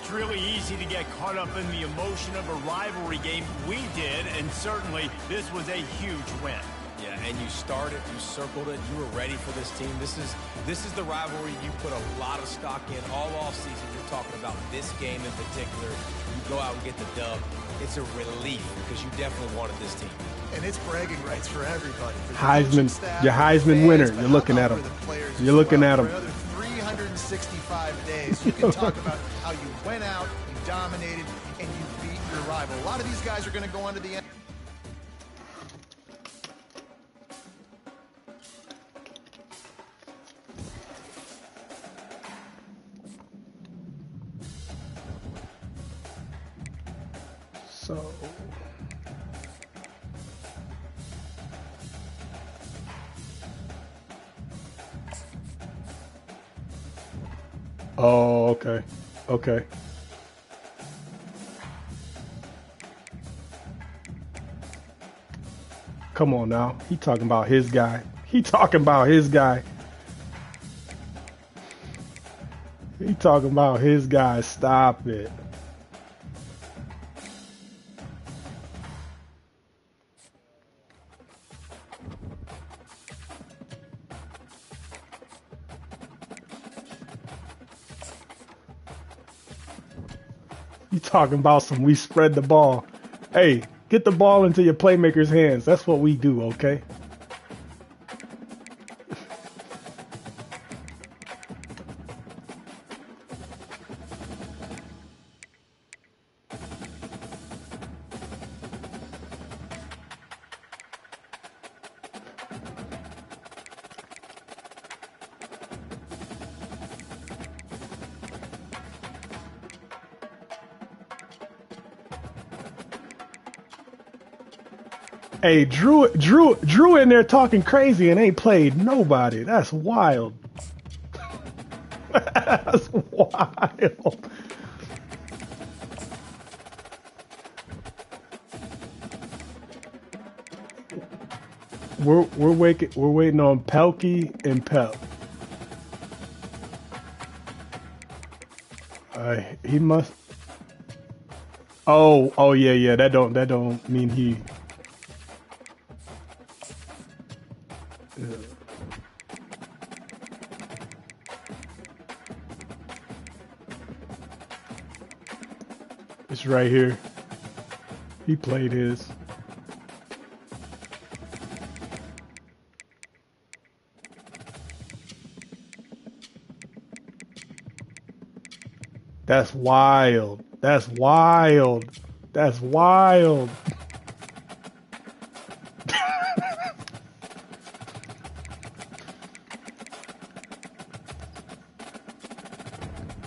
It's really easy to get caught up in the emotion of a rivalry game. We did, and certainly this was a huge win. Yeah, and you started, you circled it, you were ready for this team. This is the rivalry you put a lot of stock in all offseason. You're talking about this game in particular. You go out and get the dub. It's a relief because you definitely wanted this team. And it's bragging rights for everybody. For Heisman, staff, your Heisman winner. You're looking at him. You're looking at him. For another 365 days, you can talk about how you went out, you dominated, and you beat your rival. A lot of these guys are going to go on to the end. So, oh, okay, okay. Come on now. He talking about his guy. He talking about his guy. He talking about his guy. Stop it. You talking about some we spread the ball. Hey, get the ball into your playmakers' hands. That's what we do, okay? Hey, Drew in there talking crazy and ain't played nobody. That's wild. That's wild. We're waiting on Pelkey and Pep. He must. Oh yeah. That don't mean he. It's right here. He played his. That's wild. That's wild. That's wild.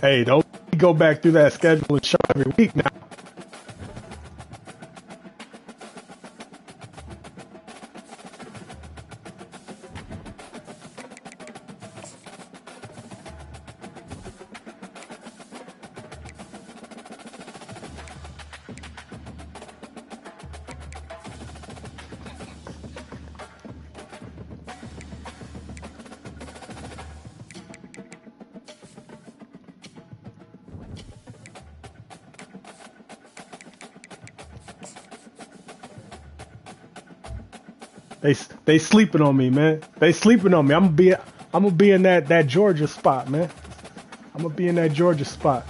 Hey, don't go back through that schedule and show every week now. They sleeping on me, man. They sleeping on me. I'm gonna be in that Georgia spot, man. I'm gonna be in that Georgia spot.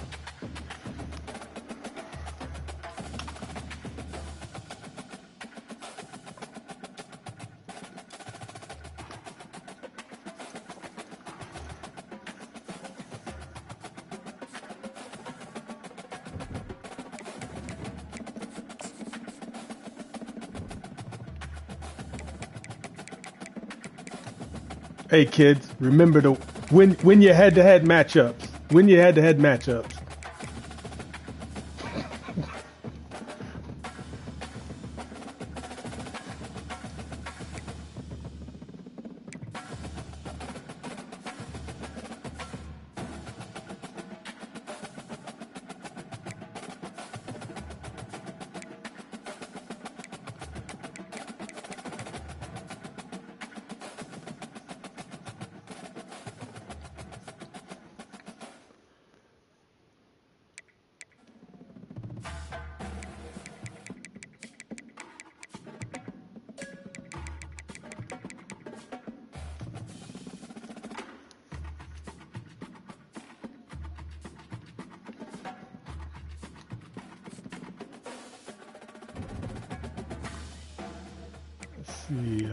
Hey kids, remember to win your head-to-head matchups. Win your head-to-head matchups. Let's see.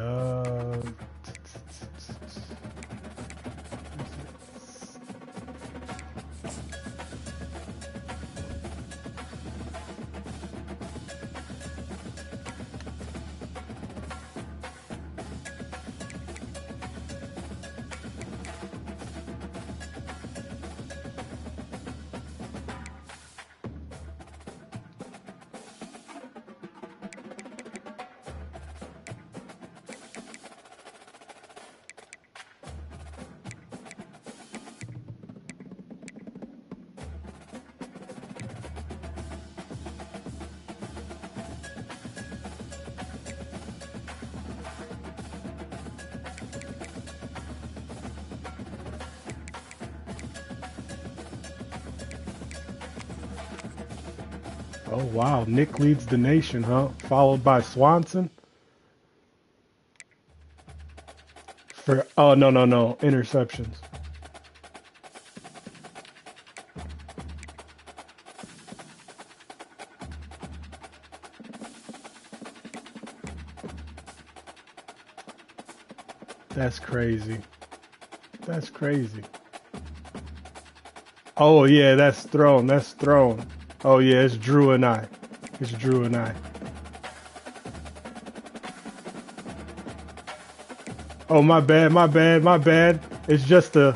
Oh wow, Nick leads the nation, huh? Followed by Swanson. Oh no, interceptions. That's crazy. That's crazy. Oh yeah, that's thrown. That's thrown. Oh yeah, it's Drew and I. It's Drew and I. Oh my bad, my bad, my bad. It's just a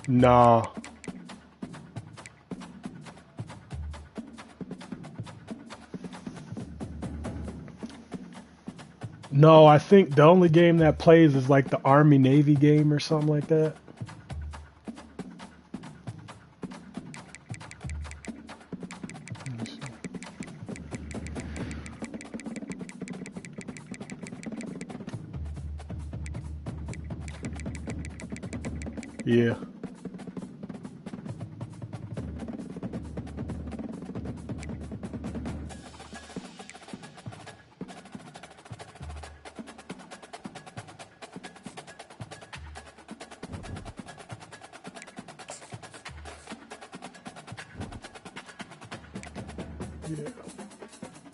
nah. No, I think the only game that plays is like the Army Navy game or something like that. Yeah.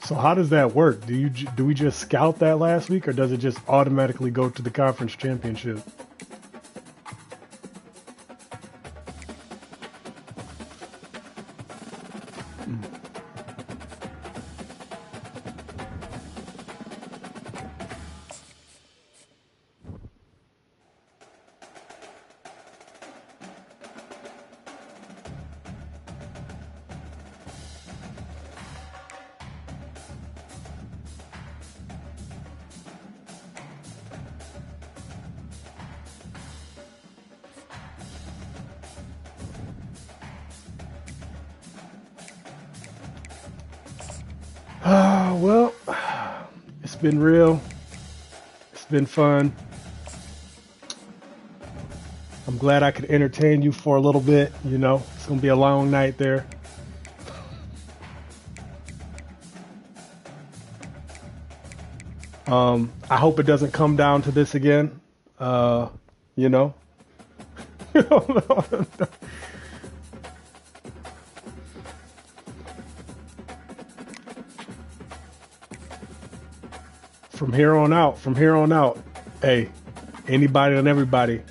So how does that work? Do we just scout that last week, or does it just automatically go to the conference championship? Well, it's been real. It's been fun. I'm glad I could entertain you for a little bit. You know, it's going to be a long night there. I hope it doesn't come down to this again. You know. From here on out, hey, anybody and everybody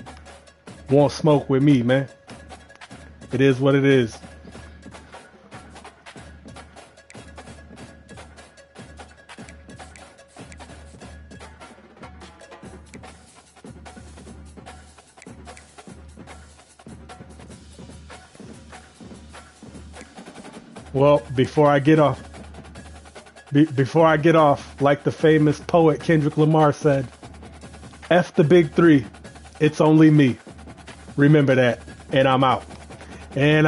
won't smoke with me, man. It is what it is. Well, before I get off, like the famous poet Kendrick Lamar said, F the big three, it's only me. Remember that. And I'm out. And